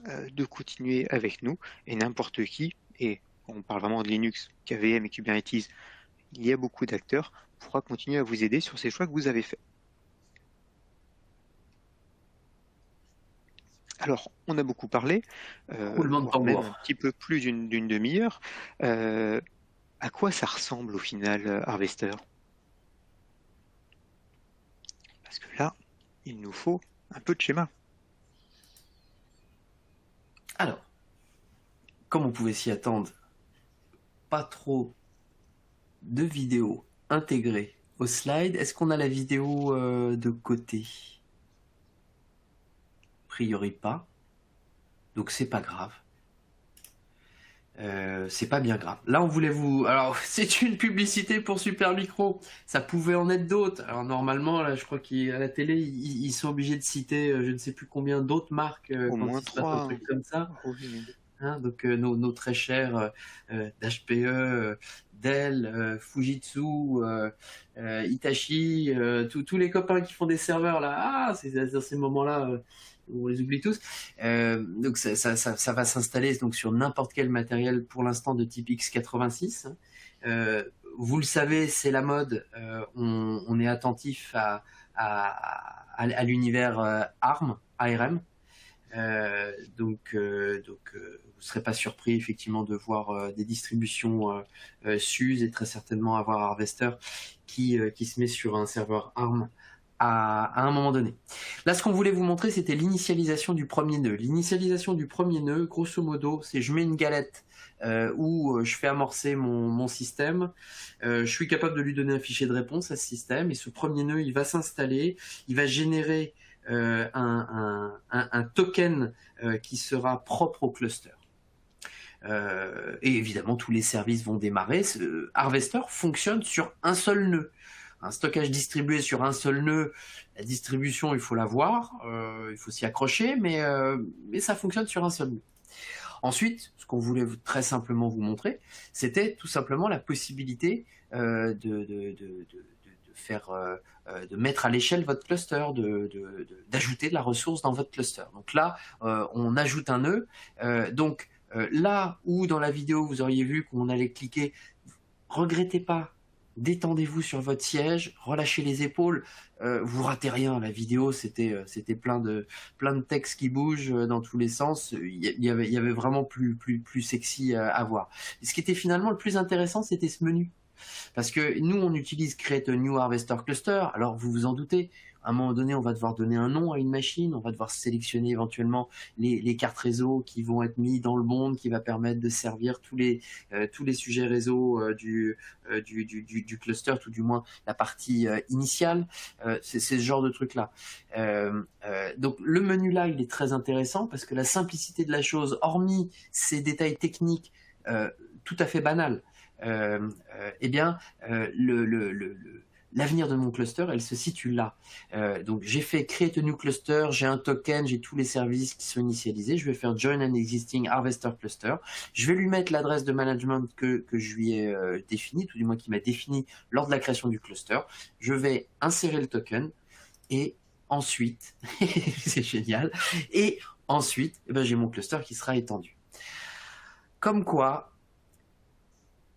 de continuer avec nous, et n'importe qui, et on parle vraiment de Linux, KVM et Kubernetes, il y a beaucoup d'acteurs, pourra continuer à vous aider sur ces choix que vous avez faits. Alors, on a beaucoup parlé, voire même un petit peu plus d'une demi-heure. À quoi ça ressemble au final, Harvester? Parce que là, il nous faut un peu de schéma. Alors, comme on pouvait s'y attendre, pas trop de vidéos intégrées au slide. Est-ce qu'on a la vidéo de côté? A priori pas. Donc c'est pas grave. C'est pas bien grave. Là, on voulait vous... Alors, c'est une publicité pour Super Micro. Ça pouvait en être d'autres. Alors, normalement, là, je crois qu'à la télé, ils sont obligés de citer je ne sais plus combien d'autres marques Au quand moins il se passe un truc comme ça. Hein, donc, nos très chers d'HPE, Dell, Fujitsu, Hitachi, tous les copains qui font des serveurs, là, c'est dans ces moments-là... on les oublie tous. Donc ça va s'installer donc sur n'importe quel matériel pour l'instant de type x86. Vous le savez, c'est la mode. On est attentif à l'univers ARM. Donc vous ne serez pas surpris effectivement de voir des distributions SUSE et très certainement avoir Harvester qui se met sur un serveur ARM à un moment donné. Là, ce qu'on voulait vous montrer, c'était l'initialisation du premier nœud. L'initialisation du premier nœud, grosso modo, c'est je mets une galette où je fais amorcer mon système. Je suis capable de lui donner un fichier de réponse à ce système et ce premier nœud, il va s'installer, il va générer un token qui sera propre au cluster. Et évidemment, tous les services vont démarrer. Harvester fonctionne sur un seul nœud. Un stockage distribué sur un seul nœud, la distribution, il faut la voir, il faut s'y accrocher, mais ça fonctionne sur un seul nœud. Ensuite, ce qu'on voulait très simplement vous montrer, c'était tout simplement la possibilité de mettre à l'échelle votre cluster, d'ajouter de la ressource dans votre cluster. Donc là, on ajoute un nœud. Là où dans la vidéo, vous auriez vu qu'on allait cliquer, regrettez pas, détendez-vous sur votre siège, relâchez les épaules, vous ratez rien. La vidéo, c'était plein de textes qui bougent dans tous les sens. Il y avait vraiment plus sexy à voir. Et ce qui était finalement le plus intéressant, c'était ce menu. Parce que nous, on utilise Create a New Harvester Cluster. Alors, vous vous en doutez, à un moment donné, on va devoir donner un nom à une machine, on va devoir sélectionner éventuellement les cartes réseau qui vont être mis dans le monde, qui va permettre de servir tous les sujets réseau du cluster, tout du moins la partie initiale. C'est ce genre de truc-là. Donc, le menu là, il est très intéressant parce que la simplicité de la chose, hormis ces détails techniques tout à fait banals, l'avenir de mon cluster, elle se situe là. Donc j'ai fait Create a New Cluster, j'ai un token, j'ai tous les services qui sont initialisés. Je vais faire Join an Existing Harvester Cluster. Je vais lui mettre l'adresse de management que je lui ai définie, tout du moins qui m'a défini lors de la création du cluster. Je vais insérer le token et ensuite, c'est génial, et ensuite, j'ai mon cluster qui sera étendu. Comme quoi,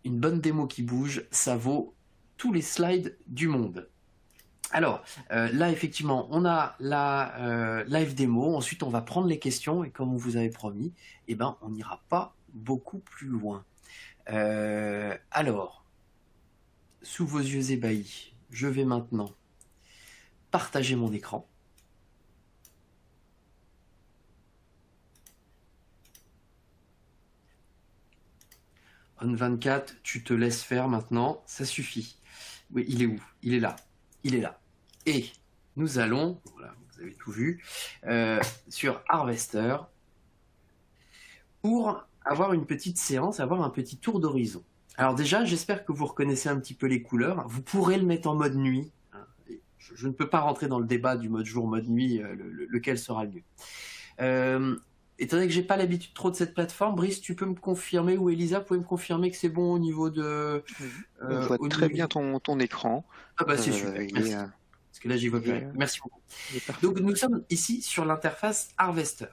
une bonne démo qui bouge, ça vaut tous les slides du monde. Alors, là, effectivement, on a la live démo. Ensuite, on va prendre les questions. Et comme on vous avait promis, on n'ira pas beaucoup plus loin. Alors, sous vos yeux ébahis, je vais maintenant partager mon écran. On24, tu te laisses faire maintenant, ça suffit. Oui, il est où? Il est là. Il est là. Et nous allons, voilà, vous avez tout vu, sur Harvester pour avoir une petite séance, avoir un petit tour d'horizon. Alors déjà, j'espère que vous reconnaissez un petit peu les couleurs. Vous pourrez le mettre en mode nuit. Je ne peux pas rentrer dans le débat du mode jour, mode nuit, lequel sera le mieux. Étant donné que j'ai pas l'habitude trop de cette plateforme, Brice, tu peux me confirmer, ou Elisa, vous pouvez me confirmer que c'est bon au niveau de... On voit très bien ton écran. Ah bah c'est super, merci. Parce que là, j'y vois plus rien. Merci beaucoup. Donc, nous sommes ici sur l'interface Harvester.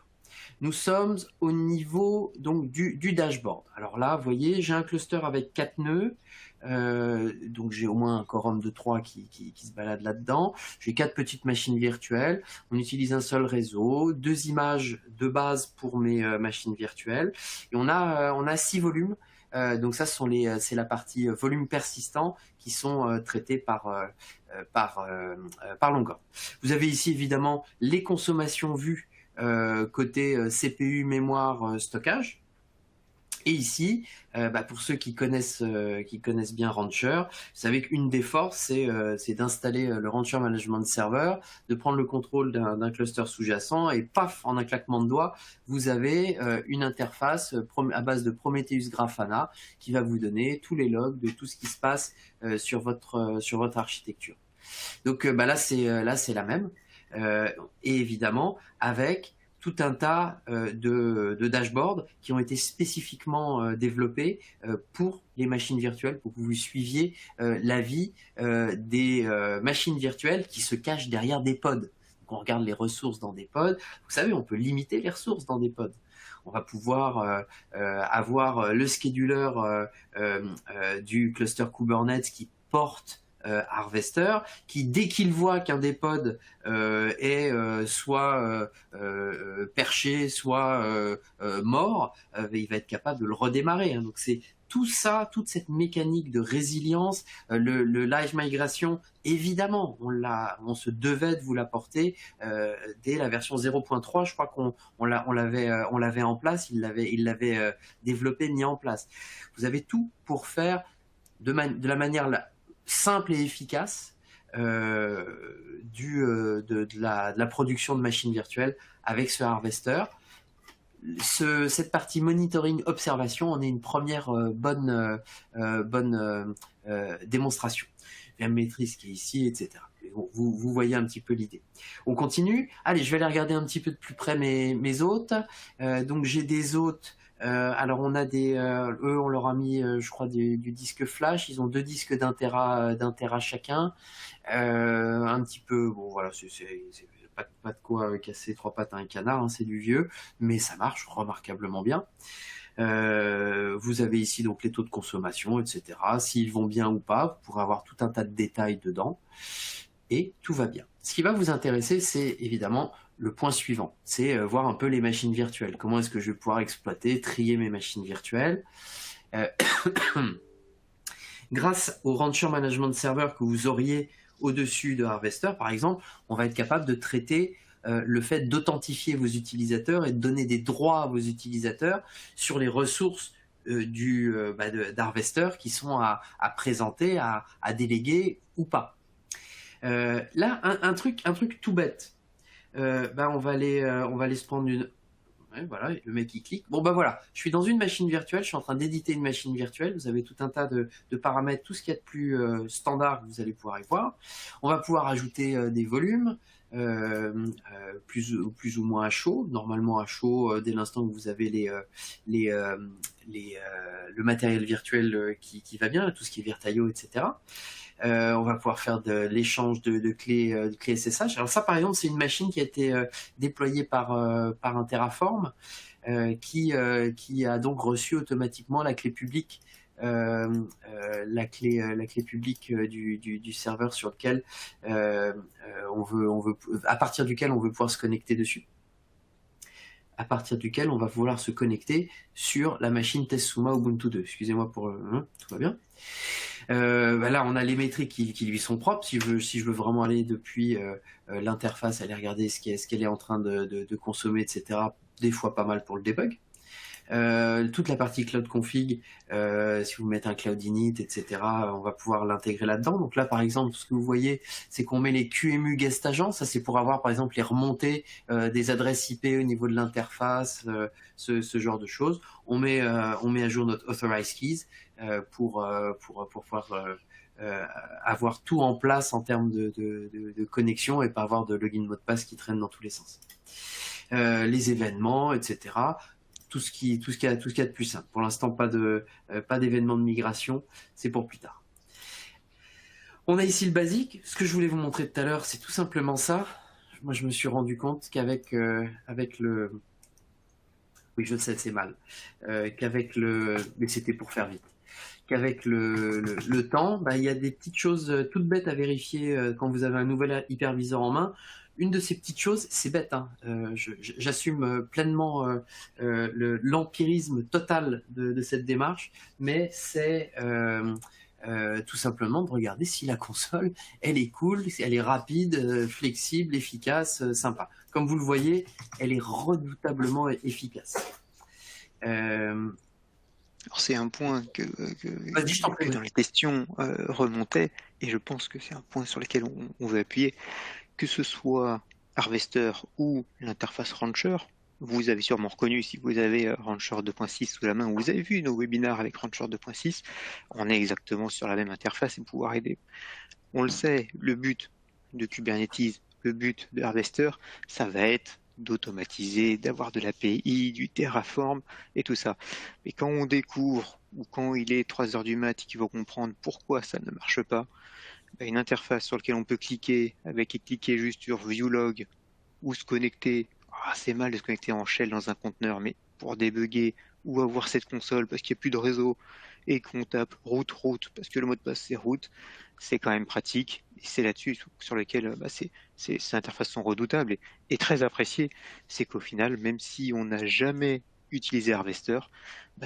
Nous sommes au niveau donc, du dashboard. Alors là, vous voyez, j'ai un cluster avec 4 nœuds. Donc j'ai au moins un quorum de 3 qui se balade là-dedans. J'ai 4 petites machines virtuelles. On utilise un seul réseau, 2 images de base pour mes machines virtuelles. Et on a 6 volumes. Donc ça, c'est la partie volume persistant qui sont traités par longueur. Vous avez ici évidemment les consommations vues côté CPU, mémoire, stockage. Et ici, pour ceux qui connaissent bien Rancher, vous savez qu'une des forces, c'est d'installer le Rancher Management Server, de prendre le contrôle d'un cluster sous-jacent, et paf, en un claquement de doigts, vous avez une interface à base de Prometheus Grafana qui va vous donner tous les logs de tout ce qui se passe sur votre architecture. Donc là, c'est la même. Et évidemment, avec tout un tas de dashboards qui ont été spécifiquement développés pour les machines virtuelles, pour que vous suiviez la vie des machines virtuelles qui se cachent derrière des pods. Donc on regarde les ressources dans des pods. Vous savez, on peut limiter les ressources dans des pods. On va pouvoir avoir le scheduler du cluster Kubernetes qui porte Harvester, qui dès qu'il voit qu'un des pods est soit perché, soit mort, il va être capable de le redémarrer. Donc c'est tout ça, toute cette mécanique de résilience, le live migration, évidemment, on se devait de vous l'apporter dès la version 0.3. Je crois qu'on l'avait en place, il l'avait développé, mis en place. Vous avez tout pour faire de la manière simple et efficace de la production de machines virtuelles avec ce Harvester. Cette partie monitoring observation en est une première bonne démonstration. VM matrice qui est ici, etc. Vous voyez un petit peu l'idée. On continue. Allez, je vais aller regarder un petit peu de plus près mes hôtes. Donc j'ai des hôtes. Alors on a eux on leur a mis je crois du disque flash, ils ont 2 disques d'un téra chacun, un petit peu, bon voilà, c'est pas de quoi casser 3 pattes à un canard, hein, c'est du vieux, mais ça marche remarquablement bien. Vous avez ici donc les taux de consommation, etc. S'ils vont bien ou pas, vous pourrez avoir tout un tas de détails dedans, et tout va bien. Ce qui va vous intéresser, c'est évidemment le point suivant, c'est voir un peu les machines virtuelles. Comment est-ce que je vais pouvoir exploiter, trier mes machines virtuelles grâce au Rancher Management Server que vous auriez au-dessus de Harvester, par exemple, on va être capable de traiter le fait d'authentifier vos utilisateurs et de donner des droits à vos utilisateurs sur les ressources d'Harvester qui sont à présenter, à déléguer ou pas. Là, un truc tout bête. On va aller se prendre une... Ouais, voilà, le mec il clique. Bon voilà, je suis dans une machine virtuelle, je suis en train d'éditer une machine virtuelle. Vous avez tout un tas de paramètres, tout ce qu'il y a de plus standard que vous allez pouvoir y voir. On va pouvoir ajouter des volumes, plus ou moins à chaud. Normalement à chaud, dès l'instant que vous avez le matériel virtuel qui va bien, tout ce qui est Virtaio, etc. On va pouvoir faire de l'échange de clés SSH. Alors ça, par exemple, c'est une machine qui a été déployée par un Terraform qui a donc reçu automatiquement la clé publique, la clé publique du serveur sur lequel à partir duquel on veut pouvoir se connecter dessus. à partir duquel on va vouloir se connecter sur la machine Tessuma Ubuntu 2. Excusez-moi pour... tout va bien. Là, on a les métriques qui lui sont propres. Si je veux vraiment aller depuis l'interface, aller regarder ce qu'elle est en train de consommer, etc. Des fois pas mal pour le debug. Toute la partie cloud config, si vous mettez un cloud init, etc., on va pouvoir l'intégrer là-dedans. Donc là, par exemple, ce que vous voyez, c'est qu'on met les QEMU guest agents. Ça, c'est pour avoir, par exemple, les remontées des adresses IP au niveau de l'interface, ce genre de choses. On met à jour notre authorized keys pour pouvoir avoir tout en place en termes de connexion et pas avoir de login mot de passe qui traîne dans tous les sens. Les événements, etc. Tout ce qu'il y a de plus simple. Pour l'instant, pas d'événement de migration, c'est pour plus tard. On a ici le basique. Ce que je voulais vous montrer tout à l'heure, c'est tout simplement ça. Moi, je me suis rendu compte qu'avec le... Oui, je sais, c'est mal. Qu'avec le... Mais c'était pour faire vite. Qu'avec le temps, il y a des petites choses toutes bêtes à vérifier quand vous avez un nouvel hyperviseur en main. Une de ces petites choses, c'est bête, hein, j'assume pleinement l'empirisme total de cette démarche, mais c'est tout simplement de regarder si la console, elle est cool, elle est rapide, flexible, efficace, sympa. Comme vous le voyez, elle est redoutablement efficace. Alors c'est un point que je t'en prie. dans les questions remontait, et je pense que c'est un point sur lequel on veut appuyer. Que ce soit Harvester ou l'interface Rancher, vous avez sûrement reconnu, si vous avez Rancher 2.6 sous la main, ou vous avez vu nos webinaires avec Rancher 2.6, on est exactement sur la même interface et pouvoir aider. On le sait, le but de Kubernetes, le but de Harvester, ça va être d'automatiser, d'avoir de l'API, du Terraform et tout ça. Mais quand on découvre, ou quand il est 3 heures du mat et qu'il faut comprendre pourquoi ça ne marche pas, une interface sur laquelle on peut cliquer, avec cliquer juste sur View Log ou se connecter. C'est mal de se connecter en shell dans un conteneur, mais pour débugger ou avoir cette console parce qu'il n'y a plus de réseau et qu'on tape root parce que le mot de passe c'est root, c'est quand même pratique. Et c'est là-dessus sur lequel ces interfaces sont redoutables et très appréciées. C'est qu'au final, même si on n'a jamais utilisé Harvester,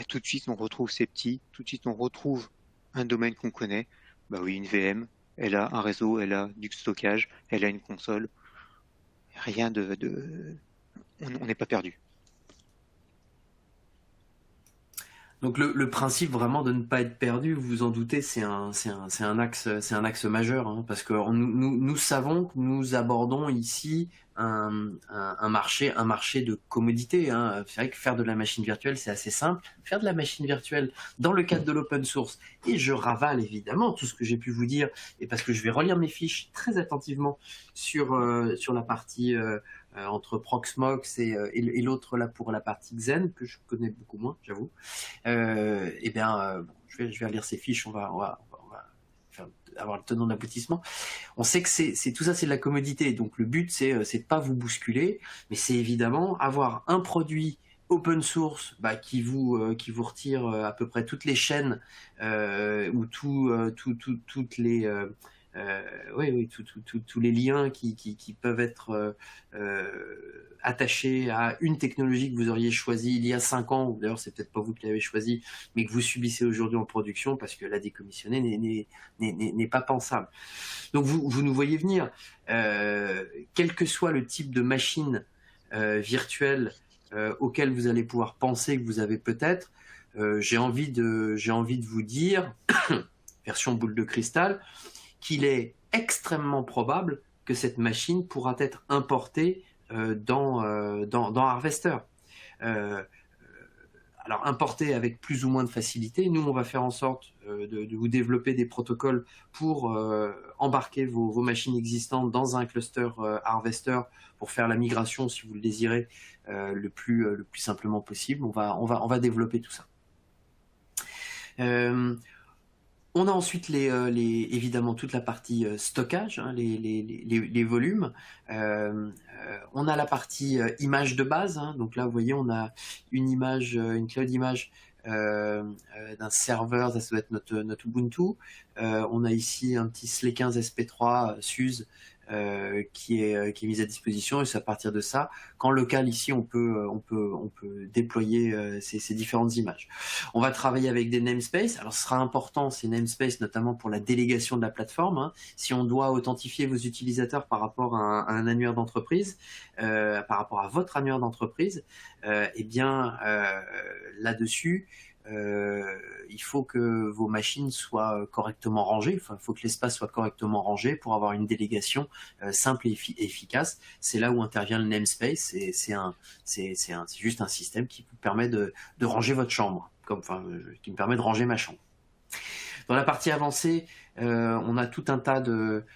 tout de suite on retrouve ces petits, tout de suite on retrouve un domaine qu'on connaît. Oui, une VM, elle a un réseau, elle a du stockage, elle a une console. Rien on n'est pas perdu. Donc le principe vraiment de ne pas être perdu, vous vous en doutez, c'est un axe majeur, hein, parce que nous savons que nous abordons ici un marché de commodité, hein. C'est vrai que faire de la machine virtuelle, c'est assez simple. Faire de la machine virtuelle dans le cadre de l'open source, et je ravale évidemment tout ce que j'ai pu vous dire, et parce que je vais relire mes fiches très attentivement sur la partie entre Proxmox et l'autre là pour la partie Xen, que je connais beaucoup moins, j'avoue. Je vais relire ces fiches, on va avoir le tenant d'aboutissement. On sait que c'est tout ça, c'est de la commodité. Donc le but, c'est de pas vous bousculer, mais c'est évidemment avoir un produit open source qui vous retire à peu près toutes les chaînes ou toutes les tous les liens qui peuvent être attachés à une technologie que vous auriez choisie il y a 5 ans, ou d'ailleurs c'est peut-être pas vous qui l'avez choisie, mais que vous subissez aujourd'hui en production parce que la décommissionner n'est pas pensable. Donc vous nous voyez venir, quel que soit le type de machine virtuelle auquel vous allez pouvoir penser que vous avez peut-être, j'ai envie de vous dire, version boule de cristal, qu'il est extrêmement probable que cette machine pourra être importée dans Harvester. Alors importée avec plus ou moins de facilité. Nous, on va faire en sorte de vous développer des protocoles pour embarquer vos machines existantes dans un cluster Harvester pour faire la migration, si vous le désirez, le plus simplement possible. On va développer tout ça. On a ensuite évidemment toute la partie stockage, hein, les volumes. On a la partie image de base, hein. Donc là, vous voyez, on a une image, une cloud image d'un serveur, ça doit être notre Ubuntu. On a ici un petit SLE 15 SP3 SUSE qui est mise à disposition, et c'est à partir de ça qu'en local ici on peut déployer ces différentes images. On va travailler avec des namespaces. Alors ce sera important ces namespaces notamment pour la délégation de la plateforme, hein. Si on doit authentifier vos utilisateurs par rapport à un annuaire d'entreprise, par rapport à votre annuaire d'entreprise, eh bien là-dessus il faut que vos machines soient correctement rangées, il faut que l'espace soit correctement rangé pour avoir une délégation simple et efficace. C'est là où intervient le namespace, et c'est juste un système qui vous permet de ranger votre chambre, qui me permet de ranger ma chambre. Dans la partie avancée, on a tout un tas de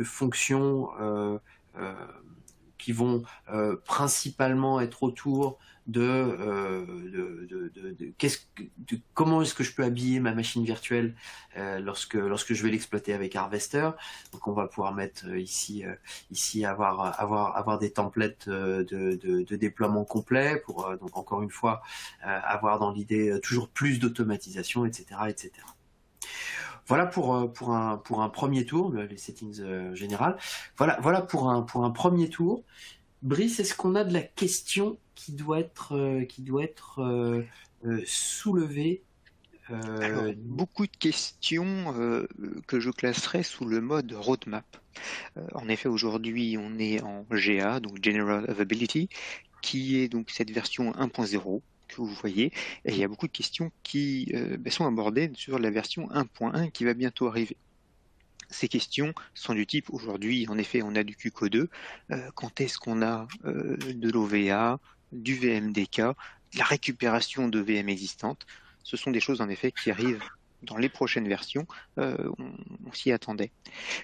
fonctions qui vont principalement être autour comment est-ce que je peux habiller ma machine virtuelle lorsque je vais l'exploiter avec Harvester. Donc on va pouvoir mettre ici avoir des templates de déploiement complet pour donc encore une fois avoir dans l'idée toujours plus d'automatisation, etc., etc. Voilà pour un premier tour, les settings générales. Voilà pour un premier tour. Brice, est-ce qu'on a de la question qui doit être soulevée Alors, beaucoup de questions que je classerais sous le mode roadmap. En effet, aujourd'hui, on est en GA, donc General Availability, qui est donc cette version 1.0 que vous voyez, et il y a beaucoup de questions qui sont abordées sur la version 1.1 qui va bientôt arriver. Ces questions sont du type, aujourd'hui, en effet, on a du QCO2, quand est-ce qu'on a de l'OVA, du VMDK, la récupération de VM existantes. Ce sont des choses, en effet, qui arrivent dans les prochaines versions, on s'y attendait.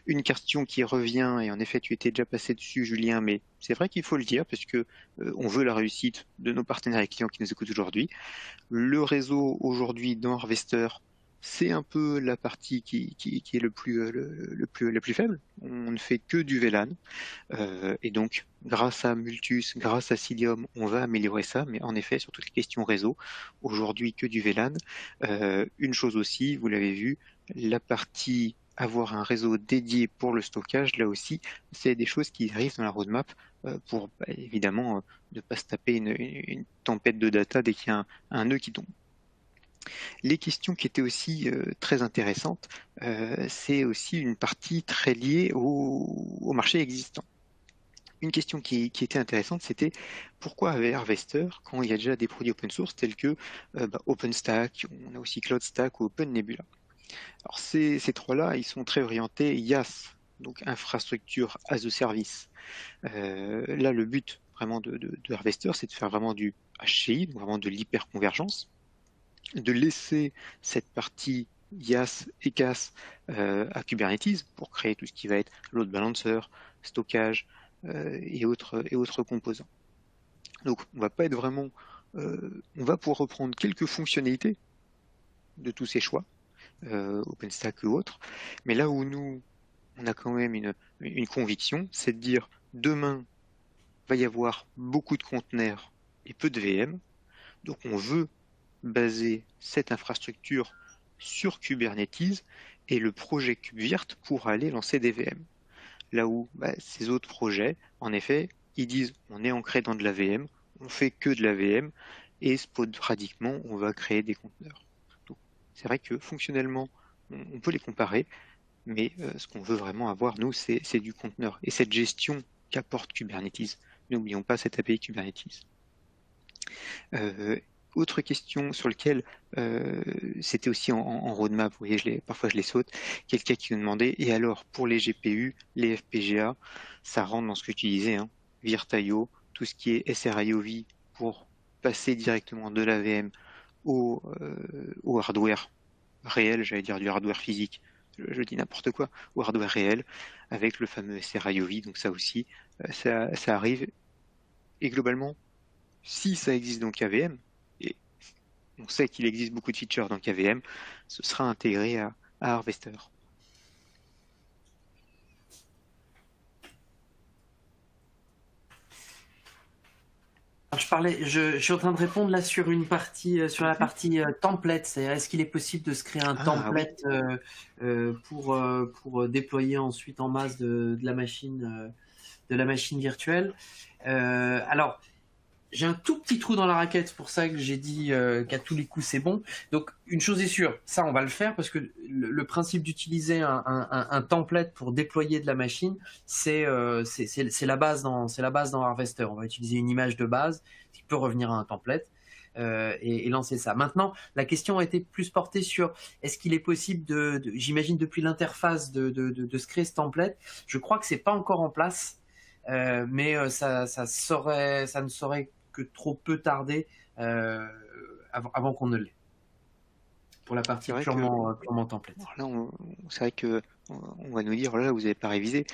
Une question qui revient, et en effet tu étais déjà passé dessus Julien, mais c'est vrai qu'il faut le dire, parce que on veut la réussite de nos partenaires et clients qui nous écoutent aujourd'hui. Le réseau aujourd'hui dans Harvester, c'est un peu la partie qui est la plus faible. On ne fait que du VLAN. Et donc, grâce à Multus, grâce à Cilium, on va améliorer ça. Mais en effet, sur toutes les questions réseau, aujourd'hui que du VLAN. Une chose aussi, vous l'avez vu, la partie avoir un réseau dédié pour le stockage, là aussi, c'est des choses qui arrivent dans la roadmap pour évidemment ne pas se taper une tempête de data dès qu'il y a un nœud qui tombe. Les questions qui étaient aussi très intéressantes, c'est aussi une partie très liée au marché existant. Une question qui était intéressante, c'était pourquoi avec Harvester, quand il y a déjà des produits open source tels que OpenStack, on a aussi CloudStack ou OpenNebula. Alors ces trois-là, ils sont très orientés IaaS, donc infrastructure as a service. Là, le but vraiment de Harvester, c'est de faire vraiment du HCI, donc vraiment de l'hyperconvergence, de laisser cette partie IaaS et CAS à Kubernetes pour créer tout ce qui va être load balancer, stockage et autres composants. Donc on va pas être vraiment, on va pouvoir reprendre quelques fonctionnalités de tous ces choix, OpenStack ou autres, mais là où nous on a quand même une conviction, c'est de dire demain va y avoir beaucoup de conteneurs et peu de VM, donc on veut baser cette infrastructure sur Kubernetes et le projet KubeVirt pour aller lancer des VM. Là où ces autres projets, en effet, ils disent on est ancré dans de la VM, on fait que de la VM et sporadiquement on va créer des conteneurs. Donc c'est vrai que fonctionnellement on peut les comparer, mais ce qu'on veut vraiment avoir nous c'est du conteneur et cette gestion qu'apporte Kubernetes. N'oublions pas cette API Kubernetes. Autre question sur laquelle c'était aussi en roadmap, vous voyez, parfois je les saute, quelqu'un qui nous demandait, et alors pour les GPU, les FPGA, ça rentre dans ce que tu disais, hein, Virtio, tout ce qui est SRIOV pour passer directement de la VM au hardware réel, j'allais dire du hardware physique, je dis n'importe quoi, au hardware réel, avec le fameux SRIOV, donc ça aussi, ça arrive, et globalement, si ça existe dans KVM, et on sait qu'il existe beaucoup de features dans KVM, ce sera intégré à Harvester. Je je suis en train de répondre là sur une partie, sur la partie template. C'est-à-dire, est-ce qu'il est possible de se créer un template pour déployer ensuite en masse de la machine virtuelle. Alors, j'ai un tout petit trou dans la raquette, c'est pour ça que j'ai dit qu'à tous les coups c'est bon. Donc une chose est sûre, ça on va le faire parce que le principe d'utiliser un template pour déployer de la machine, c'est la base dans Harvester. On va utiliser une image de base qui peut revenir à un template. Et lancer ça. Maintenant, la question a été plus portée sur est-ce qu'il est possible j'imagine depuis l'interface de se créer ce template. Je crois que c'est pas encore en place, mais ça ne saurait que trop peu tarder avant qu'on ne l'ait. Pour la partie purement template. Là, c'est vrai que on va nous dire là, vous n'avez pas révisé.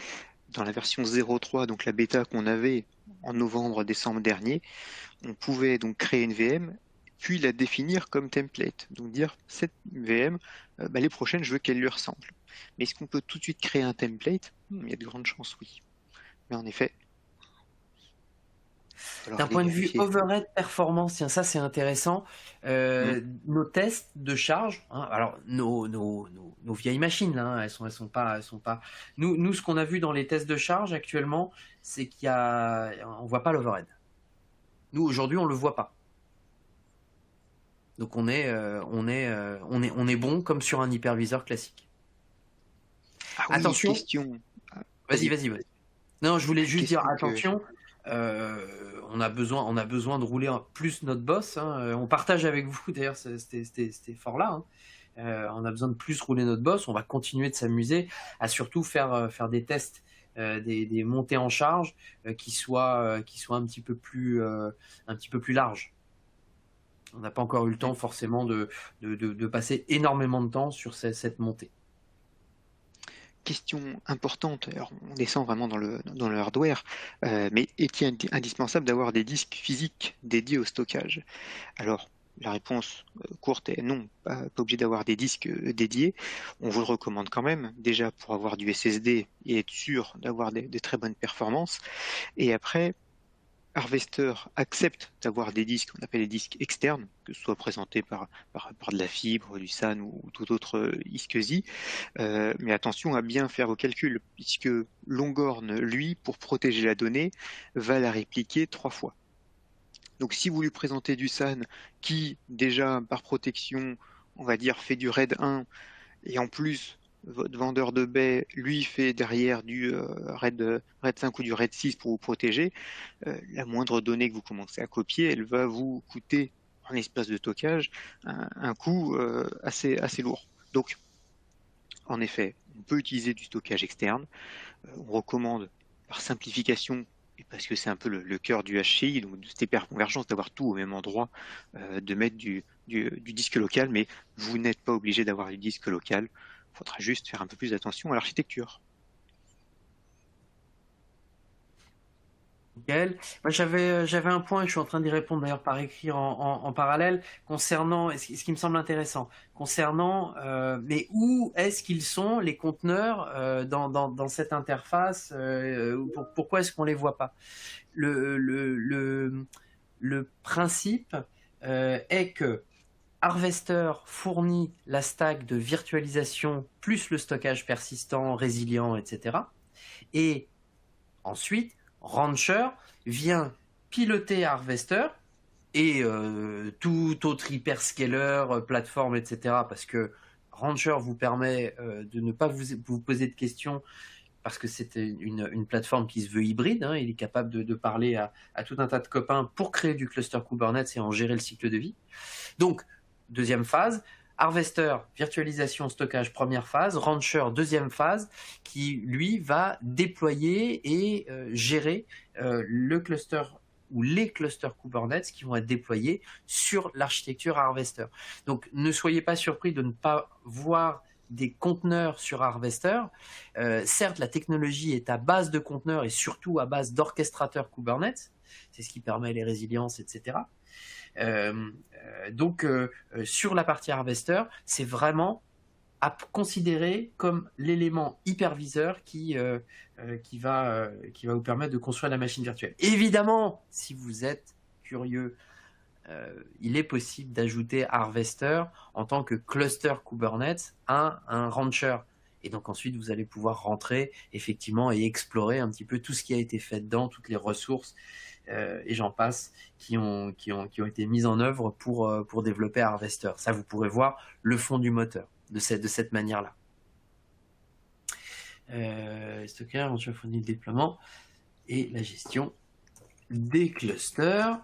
Dans la version 0.3, donc la bêta qu'on avait en novembre-décembre dernier, on pouvait donc créer une VM, puis la définir comme template. Donc dire, cette VM, les prochaines, je veux qu'elle lui ressemble. Mais est-ce qu'on peut tout de suite créer un template? Il y a de grandes chances, oui. Mais en effet... D'un point de vue overhead performance, tiens, ça c'est intéressant. Nos tests de charge, hein, alors nos vieilles machines, là, elles sont pas. Nous, ce qu'on a vu dans les tests de charge actuellement, c'est on voit pas l'overhead. Nous aujourd'hui, on le voit pas. Donc on est bon comme sur un hyperviseur classique. Ah oui, attention. Question. Vas-y. Non, je voulais juste dire attention. On a besoin de rouler plus notre boss. Hein. On partage avec vous d'ailleurs cet effort-là. Hein. On a besoin de plus rouler notre boss. On va continuer de s'amuser à surtout faire des tests, des montées en charge qui soient un petit peu plus larges. On n'a pas encore eu le temps forcément de passer énormément de temps sur cette montée. Question importante, alors on descend vraiment dans le hardware, mais est-il indispensable d'avoir des disques physiques dédiés au stockage? Alors, la réponse courte est non, pas obligé d'avoir des disques dédiés. On vous le recommande quand même, déjà pour avoir du SSD et être sûr d'avoir des très bonnes performances. Et après, Harvester accepte d'avoir des disques qu'on appelle les disques externes, que ce soit présentés par de la fibre, du SAN ou tout autre iSCSI. Mais attention à bien faire vos calculs, puisque Longhorn, lui, pour protéger la donnée, va la répliquer 3 fois. Donc si vous lui présentez du SAN qui, déjà par protection, on va dire, fait du RAID 1, et en plus, votre vendeur de baie, lui, fait derrière du RAID 5 ou du RAID 6 pour vous protéger, la moindre donnée que vous commencez à copier, elle va vous coûter en espace de stockage un coût assez lourd. Donc, en effet, on peut utiliser du stockage externe. On recommande, par simplification, et parce que c'est un peu le cœur du HCI, donc de cette hyperconvergence, d'avoir tout au même endroit, de mettre du disque local, mais vous n'êtes pas obligé d'avoir du disque local. Il faudra juste faire un peu plus attention à l'architecture. Nickel. Moi, j'avais un point, et je suis en train d'y répondre d'ailleurs par écrit en parallèle, concernant ce qui me semble intéressant, concernant mais où est-ce qu'ils sont les conteneurs dans cette interface, pourquoi est-ce qu'on les voit pas? Le principe est que Harvester fournit la stack de virtualisation plus le stockage persistant, résilient, etc. Et ensuite, Rancher vient piloter Harvester et tout autre hyperscaler, plateforme, etc. Parce que Rancher vous permet de ne pas vous poser de questions parce que c'est une plateforme qui se veut hybride. Hein, il est capable de parler à tout un tas de copains pour créer du cluster Kubernetes et en gérer le cycle de vie. Donc, deuxième phase, Harvester, virtualisation, stockage, première phase, Rancher, deuxième phase, qui lui va déployer et gérer le cluster ou les clusters Kubernetes qui vont être déployés sur l'architecture Harvester. Donc ne soyez pas surpris de ne pas voir des conteneurs sur Harvester. Certes, la technologie est à base de conteneurs et surtout à base d'orchestrateurs Kubernetes, c'est ce qui permet les résiliences, etc. Donc sur la partie Harvester, c'est vraiment à considérer comme l'élément hyperviseur qui va vous permettre de construire la machine virtuelle. Évidemment, si vous êtes curieux, il est possible d'ajouter Harvester en tant que cluster Kubernetes à un rancher. Et donc ensuite, vous allez pouvoir rentrer effectivement et explorer un petit peu tout ce qui a été fait dedans, toutes les ressources et j'en passe qui ont été mises en œuvre pour développer Harvester. Ça, vous pourrez voir le fond du moteur de cette manière-là. Stockage, éventuellement fournit le déploiement et la gestion des clusters.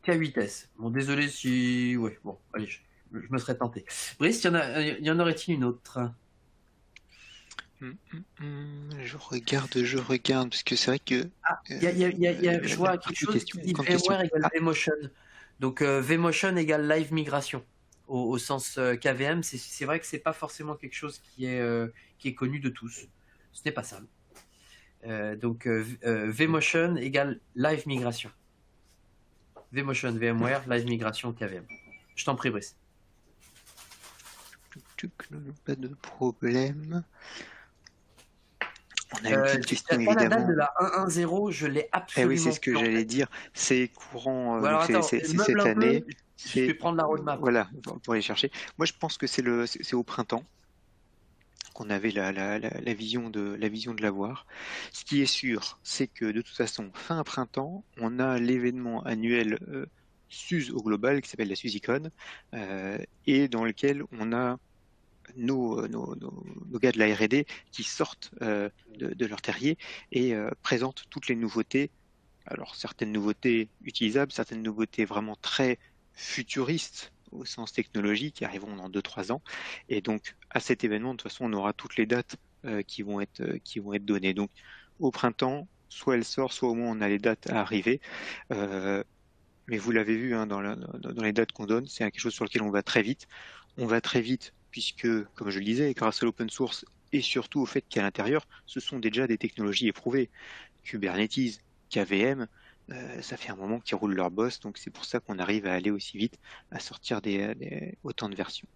K8S. Bon, désolé si... Ouais, bon, allez, je me serais tenté. Brice, y en aurait-il une autre? Je regarde, parce que c'est vrai que... Ah, je vois quelque chose qui dit VMware égale vMotion. Donc, vMotion égale live migration. Au sens KVM, c'est vrai que c'est pas forcément quelque chose qui est connu de tous. Ce n'est pas ça. Donc, vMotion égale live migration. vMotion, VMware, live migration, KVM. Je t'en prie, Brice. Pas de problème. On a une petite question, évidemment. La date de la 1.1.0, je l'ai absolument. Oui, c'est ce que j'allais dire. C'est courant. Alors, attends, c'est cette année. Je vais prendre la roadmap. Voilà, pour aller chercher. Moi, je pense que c'est au printemps qu'on avait la vision de l'avoir. Ce qui est sûr, c'est que de toute façon, fin printemps, on a l'événement annuel SUSE au global qui s'appelle la SUSECon et dans lequel on a nos gars de la R&D qui sortent de leur terrier et présentent toutes les nouveautés. Alors certaines nouveautés utilisables, certaines nouveautés vraiment très futuristes au sens technologique qui arriveront dans 2-3 ans. Et donc à cet événement, de toute façon, on aura toutes les dates qui vont être données. Donc au printemps, soit elle sort, soit au moins on a les dates à arriver. Mais vous l'avez vu dans les dates qu'on donne, c'est quelque chose sur lequel on va très vite. On va très vite puisque, comme je le disais, grâce à l'open source et surtout au fait qu'à l'intérieur, ce sont déjà des technologies éprouvées. Kubernetes, KVM, ça fait un moment qu'ils roulent leur boss, donc c'est pour ça qu'on arrive à aller aussi vite, à sortir autant de versions.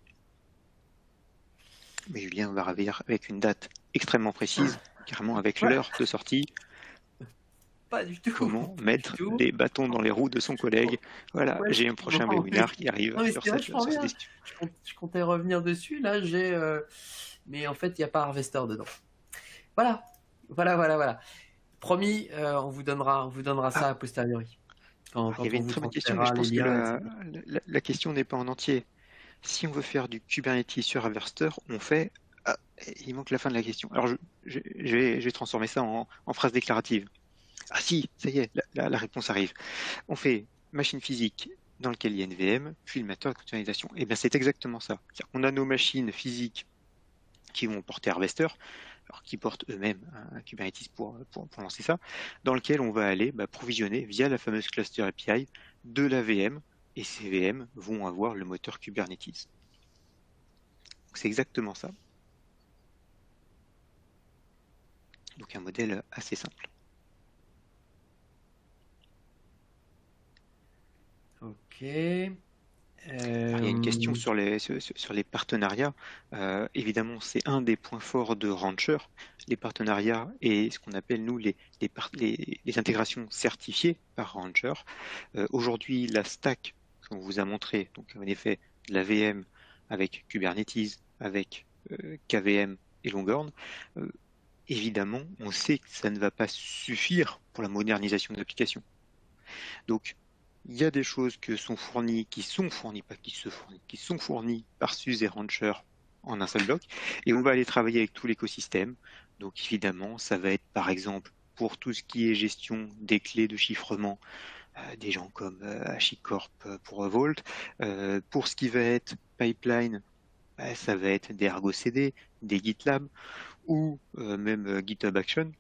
Mais Julien va revenir avec une date extrêmement précise, carrément avec l'heure de sortie. Pas du tout. Comment mettre des bâtons dans les roues de son collègue. Voilà, j'ai un prochain webinaire qui arrive sur cette question. Je comptais revenir dessus, là mais en fait il n'y a pas Harvester dedans. Voilà. Promis, on vous donnera ça a posteriori. Il y avait une très bonne question, mais je pense que la question n'est pas en entier. Si on veut faire du Kubernetes sur Harvester, on fait... Ah, il manque la fin de la question. Alors je vais transformer ça en phrase déclarative. Ah si, ça y est, la réponse arrive. On fait machine physique dans laquelle il y a une VM, puis le moteur de containerisation. Et bien c'est exactement ça. On a nos machines physiques qui vont porter Harvester, alors qui portent eux-mêmes un Kubernetes pour lancer ça, dans lequel on va aller provisionner via la fameuse cluster API de la VM, et ces VM vont avoir le moteur Kubernetes. C'est exactement ça. Donc un modèle assez simple. Ok. Il y a une question sur les partenariats. Évidemment, c'est un des points forts de Rancher, les partenariats et ce qu'on appelle, nous, les intégrations certifiées par Rancher. Aujourd'hui, la stack qu'on vous a montré, donc en effet, la VM avec Kubernetes, avec KVM et Longhorn, évidemment, on sait que ça ne va pas suffire pour la modernisation de l'application. Donc, il y a des choses qui sont fournies par SUSE et Rancher en un seul bloc, et on va aller travailler avec tout l'écosystème. Donc évidemment, ça va être par exemple pour tout ce qui est gestion des clés de chiffrement, des gens comme HashiCorp pour Vault. Pour ce qui va être pipeline, ça va être des Argo CD, des GitLab ou même GitHub Action.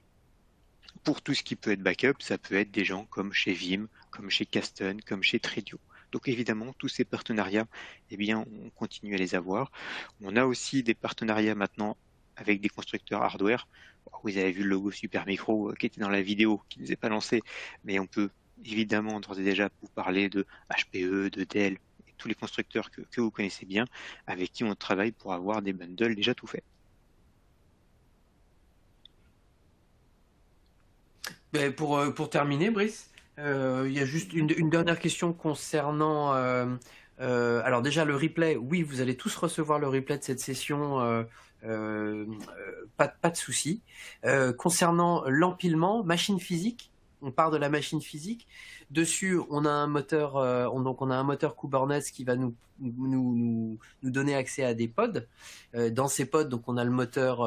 Pour tout ce qui peut être backup, ça peut être des gens comme chez Vim, comme chez Kasten, comme chez Tredio. Donc évidemment, tous ces partenariats, eh bien, on continue à les avoir. On a aussi des partenariats maintenant avec des constructeurs hardware. Vous avez vu le logo Supermicro qui était dans la vidéo, qui ne nous est pas lancé, mais on peut évidemment d'ores et déjà vous parler de HPE, de Dell, et tous les constructeurs que vous connaissez bien, avec qui on travaille pour avoir des bundles déjà tout faits. Pour terminer, Brice, Il y a juste une dernière question concernant... alors déjà, le replay, oui, vous allez tous recevoir le replay de cette session, pas de souci. Concernant l'empilement, machine physique, on part de la machine physique. Dessus, on a un moteur, donc on a un moteur Kubernetes qui va nous donner accès à des pods. Dans ces pods, donc on a le moteur,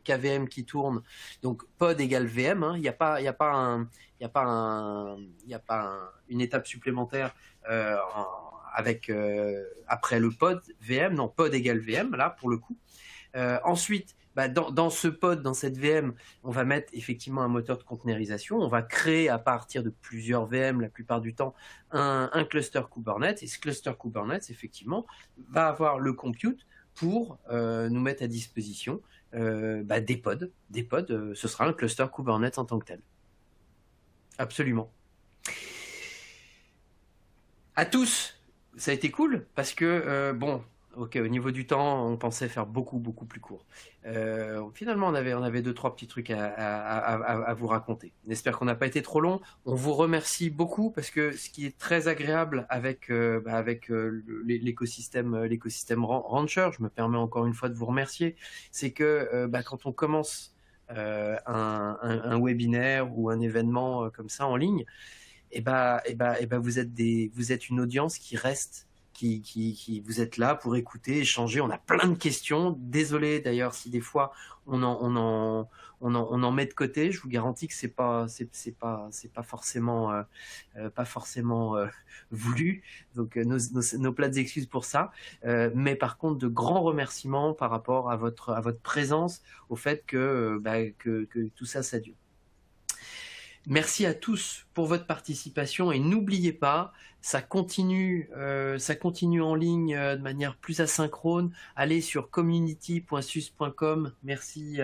KVM qui tourne. Donc pod égale VM. Hein. Il n'y a pas une étape supplémentaire après le pod VM. Non, pod égale VM là pour le coup. Ensuite, dans ce pod, dans cette VM, on va mettre effectivement un moteur de containerisation. On va créer à partir de plusieurs VM, la plupart du temps, un cluster Kubernetes. Et ce cluster Kubernetes, effectivement, va avoir le compute pour nous mettre à disposition des pods. Ce sera un cluster Kubernetes en tant que tel. Absolument. À tous, ça a été cool parce que, ok, au niveau du temps, on pensait faire beaucoup plus court. Finalement, on avait 2-3 petits trucs à vous raconter. J'espère qu'on n'a pas été trop long. On vous remercie beaucoup parce que ce qui est très agréable avec l'écosystème Rancher, je me permets encore une fois de vous remercier, c'est que quand on commence un webinaire ou un événement comme ça en ligne, vous êtes une audience qui reste, qui vous êtes là pour écouter, échanger. On a plein de questions. Désolé d'ailleurs si des fois on en met de côté. Je vous garantis que c'est pas forcément voulu. Donc nos plates excuses pour ça. Mais par contre, de grands remerciements par rapport à votre présence, au fait que tout ça dure. Merci à tous pour votre participation et n'oubliez pas, ça continue en ligne de manière plus asynchrone. Allez sur community.sus.com. Merci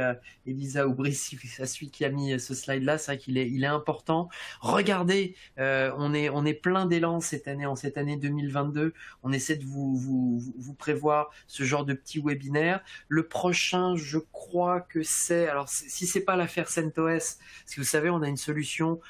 Elisa Aubry, à celui qui a mis ce slide-là. C'est vrai qu'il est important. Regardez, on est plein d'élan cette année 2022. On essaie de vous prévoir ce genre de petit webinaire. Le prochain, je crois que c'est... Alors, si c'est pas l'affaire CentOS, parce que vous savez, on a une solution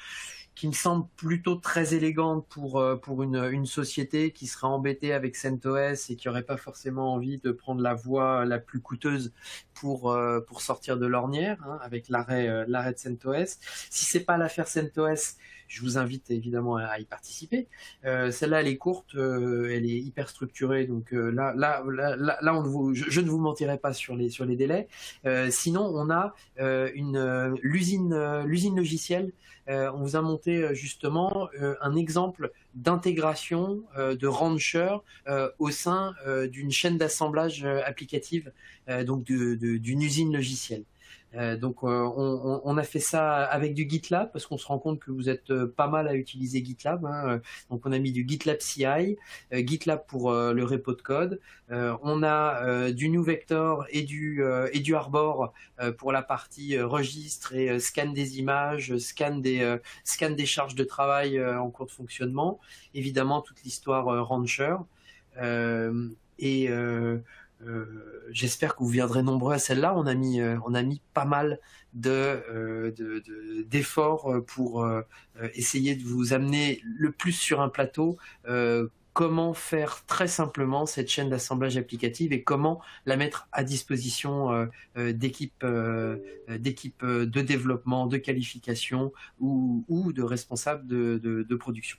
qui me semble plutôt très élégante pour une société qui serait embêtée avec CentOS et qui n'aurait pas forcément envie de prendre la voie la plus coûteuse pour sortir de l'ornière, hein, avec l'arrêt de CentOS. Si c'est pas l'affaire CentOS, je vous invite évidemment à y participer. Celle-là, elle est courte, elle est hyper structurée, donc là, je ne vous mentirai pas sur les délais. Sinon, on a l'usine logicielle. On vous a monté justement un exemple d'intégration de Rancher au sein d'une chaîne d'assemblage applicative, donc d'une usine logicielle. Donc on a fait ça avec du GitLab parce qu'on se rend compte que vous êtes pas mal à utiliser GitLab, hein. Donc on a mis du GitLab CI, GitLab pour le repo de code. On a du NuVector et du Arbor pour la partie registre et scan des images, scan des charges de travail en cours de fonctionnement. Évidemment toute l'histoire Rancher j'espère que vous viendrez nombreux à celle-là. On a mis pas mal d'efforts pour essayer de vous amener le plus sur un plateau. Comment faire très simplement cette chaîne d'assemblage applicative et comment la mettre à disposition d'équipes de développement, de qualification ou de responsables de production.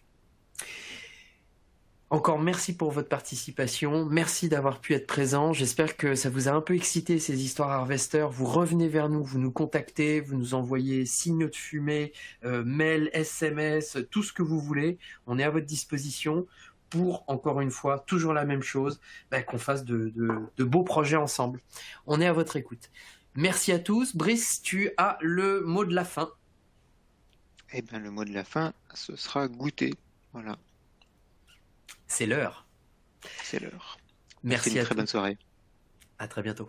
Encore merci pour votre participation, merci d'avoir pu être présent, j'espère que ça vous a un peu excité ces histoires Harvester. Vous revenez vers nous, vous nous contactez, vous nous envoyez signaux de fumée, mail, SMS, tout ce que vous voulez, on est à votre disposition pour, encore une fois, toujours la même chose, qu'on fasse de beaux projets ensemble. On est à votre écoute. Merci à tous. Brice, tu as le mot de la fin. Eh bien, le mot de la fin, ce sera goûter. Voilà. C'est l'heure. C'est l'heure. Merci à une très bonne soirée. À très bientôt.